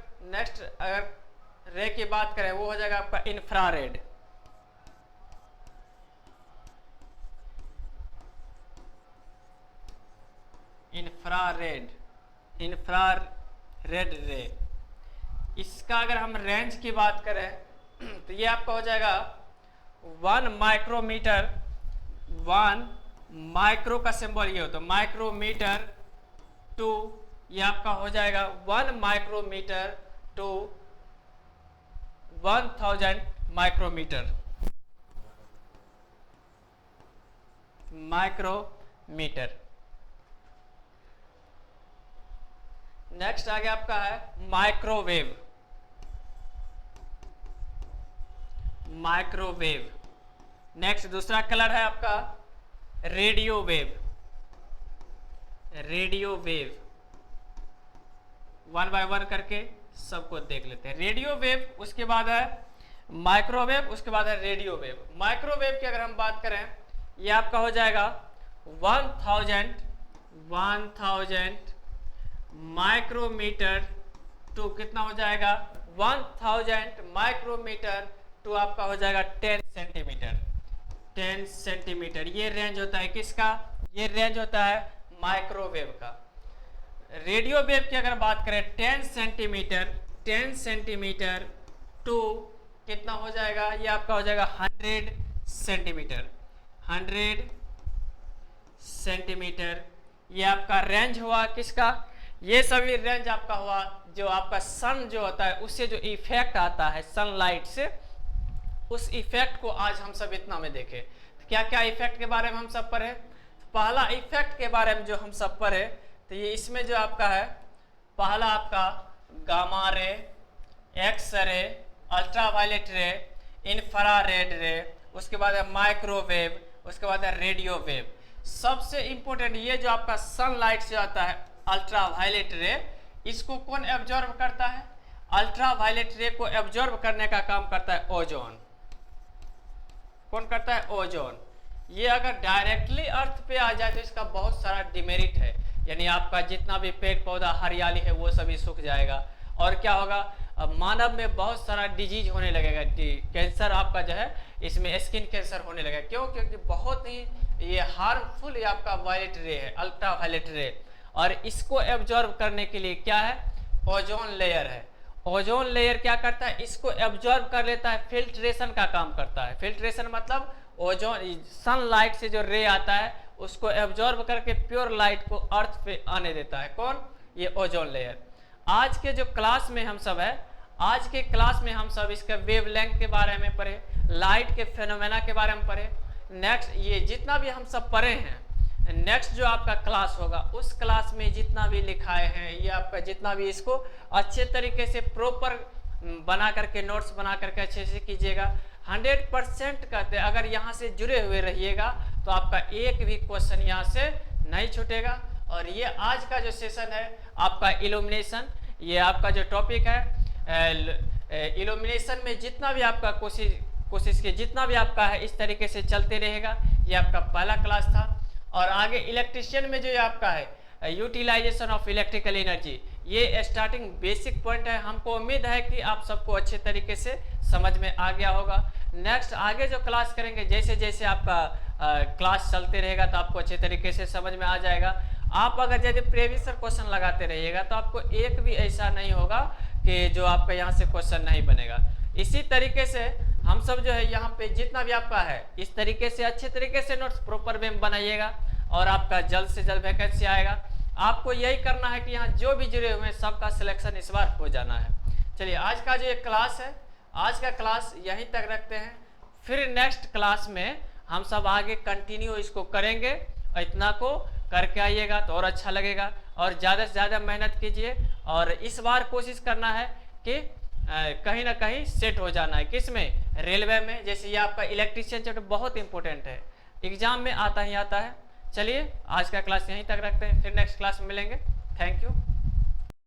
रे की बात करें, वो हो जाएगा आपका इंफ्रारेड। इंफ्रारेड रे, इसका अगर हम रेंज की बात करें, तो ये आपका हो जाएगा 1 माइक्रोमीटर, 1 माइक्रो का सिंबल ये हो तो माइक्रोमीटर टू, ये आपका हो जाएगा 1 माइक्रोमीटर टू 1000 माइक्रोमीटर। नेक्स्ट आगे आपका है माइक्रोवेव। नेक्स्ट दूसरा कलर है आपका radio wave. One by one करके सबको देख लेते हैं। रेडियो वेव, उसके बाद है माइक्रोवेव, उसके बाद है रेडियो वेव। माइक्रोवेव की अगर हम बात करें, ये आपका हो जाएगा 1000 माइक्रोमीटर टू कितना हो जाएगा, 1000 माइक्रोमीटर टू आपका हो जाएगा 10 सेंटीमीटर। 10 सेंटीमीटर ये रेंज होता है किसका? ये रेंज होता है माइक्रोवेव का। रेडियो वेव की अगर बात करें, 10 सेंटीमीटर टू कितना हो जाएगा, ये आपका हो जाएगा 100 सेंटीमीटर। 100 सेंटीमीटर ये आपका रेंज हुआ किसका? ये सभी रेंज आपका हुआ जो आपका सन जो होता है उससे जो इफेक्ट आता है सनलाइट से, उस इफेक्ट को आज हम सब इतना में देखें। तो क्या क्या इफेक्ट के बारे में हम सब पढ़े? पहला इफेक्ट के बारे में जो हम सब पढ़े, तो ये इसमें जो आपका है, पहला आपका gamma ray, X ray, ultraviolet रे, इंफ्रारेड रे, उसके बाद है माइक्रोवेव, उसके बाद है रेडियो वेव। सबसे इंपॉर्टेंट ये जो आपका सनलाइट से आता है अल्ट्रावायलेट रे, इसको कौन एब्जॉर्ब करता है? अल्ट्रावायलेट रे को एब्जॉर्ब करने का काम करता है ओजोन। कौन करता है? ओजोन। ये अगर डायरेक्टली अर्थ पे आ जाए तो इसका बहुत सारा डिमेरिट है, यानी आपका जितना भी पेड़ पौधा हरियाली है वो सभी सूख जाएगा। और क्या होगा, अब मानव में बहुत सारा डिजीज होने लगेगा, कैंसर आपका जो है इसमें स्किन कैंसर होने लगेगा। क्यों? क्योंकि बहुत ही ये हार्मफुल ये आपका वायलेट रे है, अल्ट्रावायलेट रे। और इसको एब्जॉर्ब करने के लिए क्या है? ओजोन लेयर है। ओजोन लेयर क्या करता है? इसको एब्जॉर्ब कर लेता है, फिल्ट्रेशन का काम करता है। फिल्ट्रेशन मतलब ओजोन सनलाइट से जो रे आता है उसको एब्जॉर्ब करके प्योर लाइट को अर्थ पे आने देता है। कौन? ये ओजोन लेयर। आज के जो क्लास में हम सब है, आज के क्लास में हम सब इसके वेवलेंथ के बारे में पढ़े, लाइट के फेनोमेना के बारे में पढ़े। नेक्स्ट ये जितना भी हम सब पढ़े हैं, नेक्स्ट जो आपका क्लास होगा उस क्लास में जितना भी लिखाए हैं, ये आपका जितना भी, इसको अच्छे तरीके से प्रॉपर बना करके नोट्स बना करके अच्छे से कीजिएगा। 100% कहते हैं अगर यहाँ से जुड़े हुए रहिएगा तो आपका एक भी क्वेश्चन यहाँ से नहीं छूटेगा। और ये आज का जो सेशन है आपका इल्यूमिनेशन, ये आपका जो टॉपिक है इल्यूमिनेशन में जितना भी आपका कोशिश के जितना भी आपका है इस तरीके से चलते रहेगा। ये आपका पहला क्लास था। और आगे इलेक्ट्रिशियन में जो ये आपका है यूटिलाइजेशन ऑफ इलेक्ट्रिकल एनर्जी, ये स्टार्टिंग बेसिक पॉइंट है। हमको उम्मीद है कि आप सबको अच्छे तरीके से समझ में आ गया होगा। नेक्स्ट आगे जो क्लास करेंगे, जैसे जैसे आपका क्लास चलते रहेगा तो आपको अच्छे तरीके से समझ में आ जाएगा। आप अगर यदि प्रीवियस क्वेश्चन लगाते रहिएगा तो आपको एक भी ऐसा नहीं होगा कि जो आपका यहाँ से क्वेश्चन नहीं बनेगा। इसी तरीके से हम सब जो है यहाँ पे जितना भी आपका है इस तरीके से अच्छे तरीके से नोट्स प्रॉपर वे में बनाइएगा और आपका जल्द से जल्द वैकेंसी आएगा। आपको यही करना है कि यहाँ जो भी जुड़े हुए हैं सबका सिलेक्शन इस बार हो जाना है। चलिए आज का जो एक क्लास है, आज का क्लास यहीं तक रखते हैं, फिर नेक्स्ट क्लास में हम सब आगे कंटिन्यू इसको करेंगे। इतना को करके आइएगा तो और अच्छा लगेगा और ज़्यादा से ज़्यादा मेहनत कीजिए और इस बार कोशिश करना है कि कहीं ना कहीं सेट हो जाना है। किस में? रेलवे में। जैसे ये आपका इलेक्ट्रीशियन चैप्टर बहुत इंपॉर्टेंट है, एग्जाम में आता ही आता है। चलिए आज का क्लास यहीं तक रखते हैं, फिर नेक्स्ट क्लास में मिलेंगे। Thank you.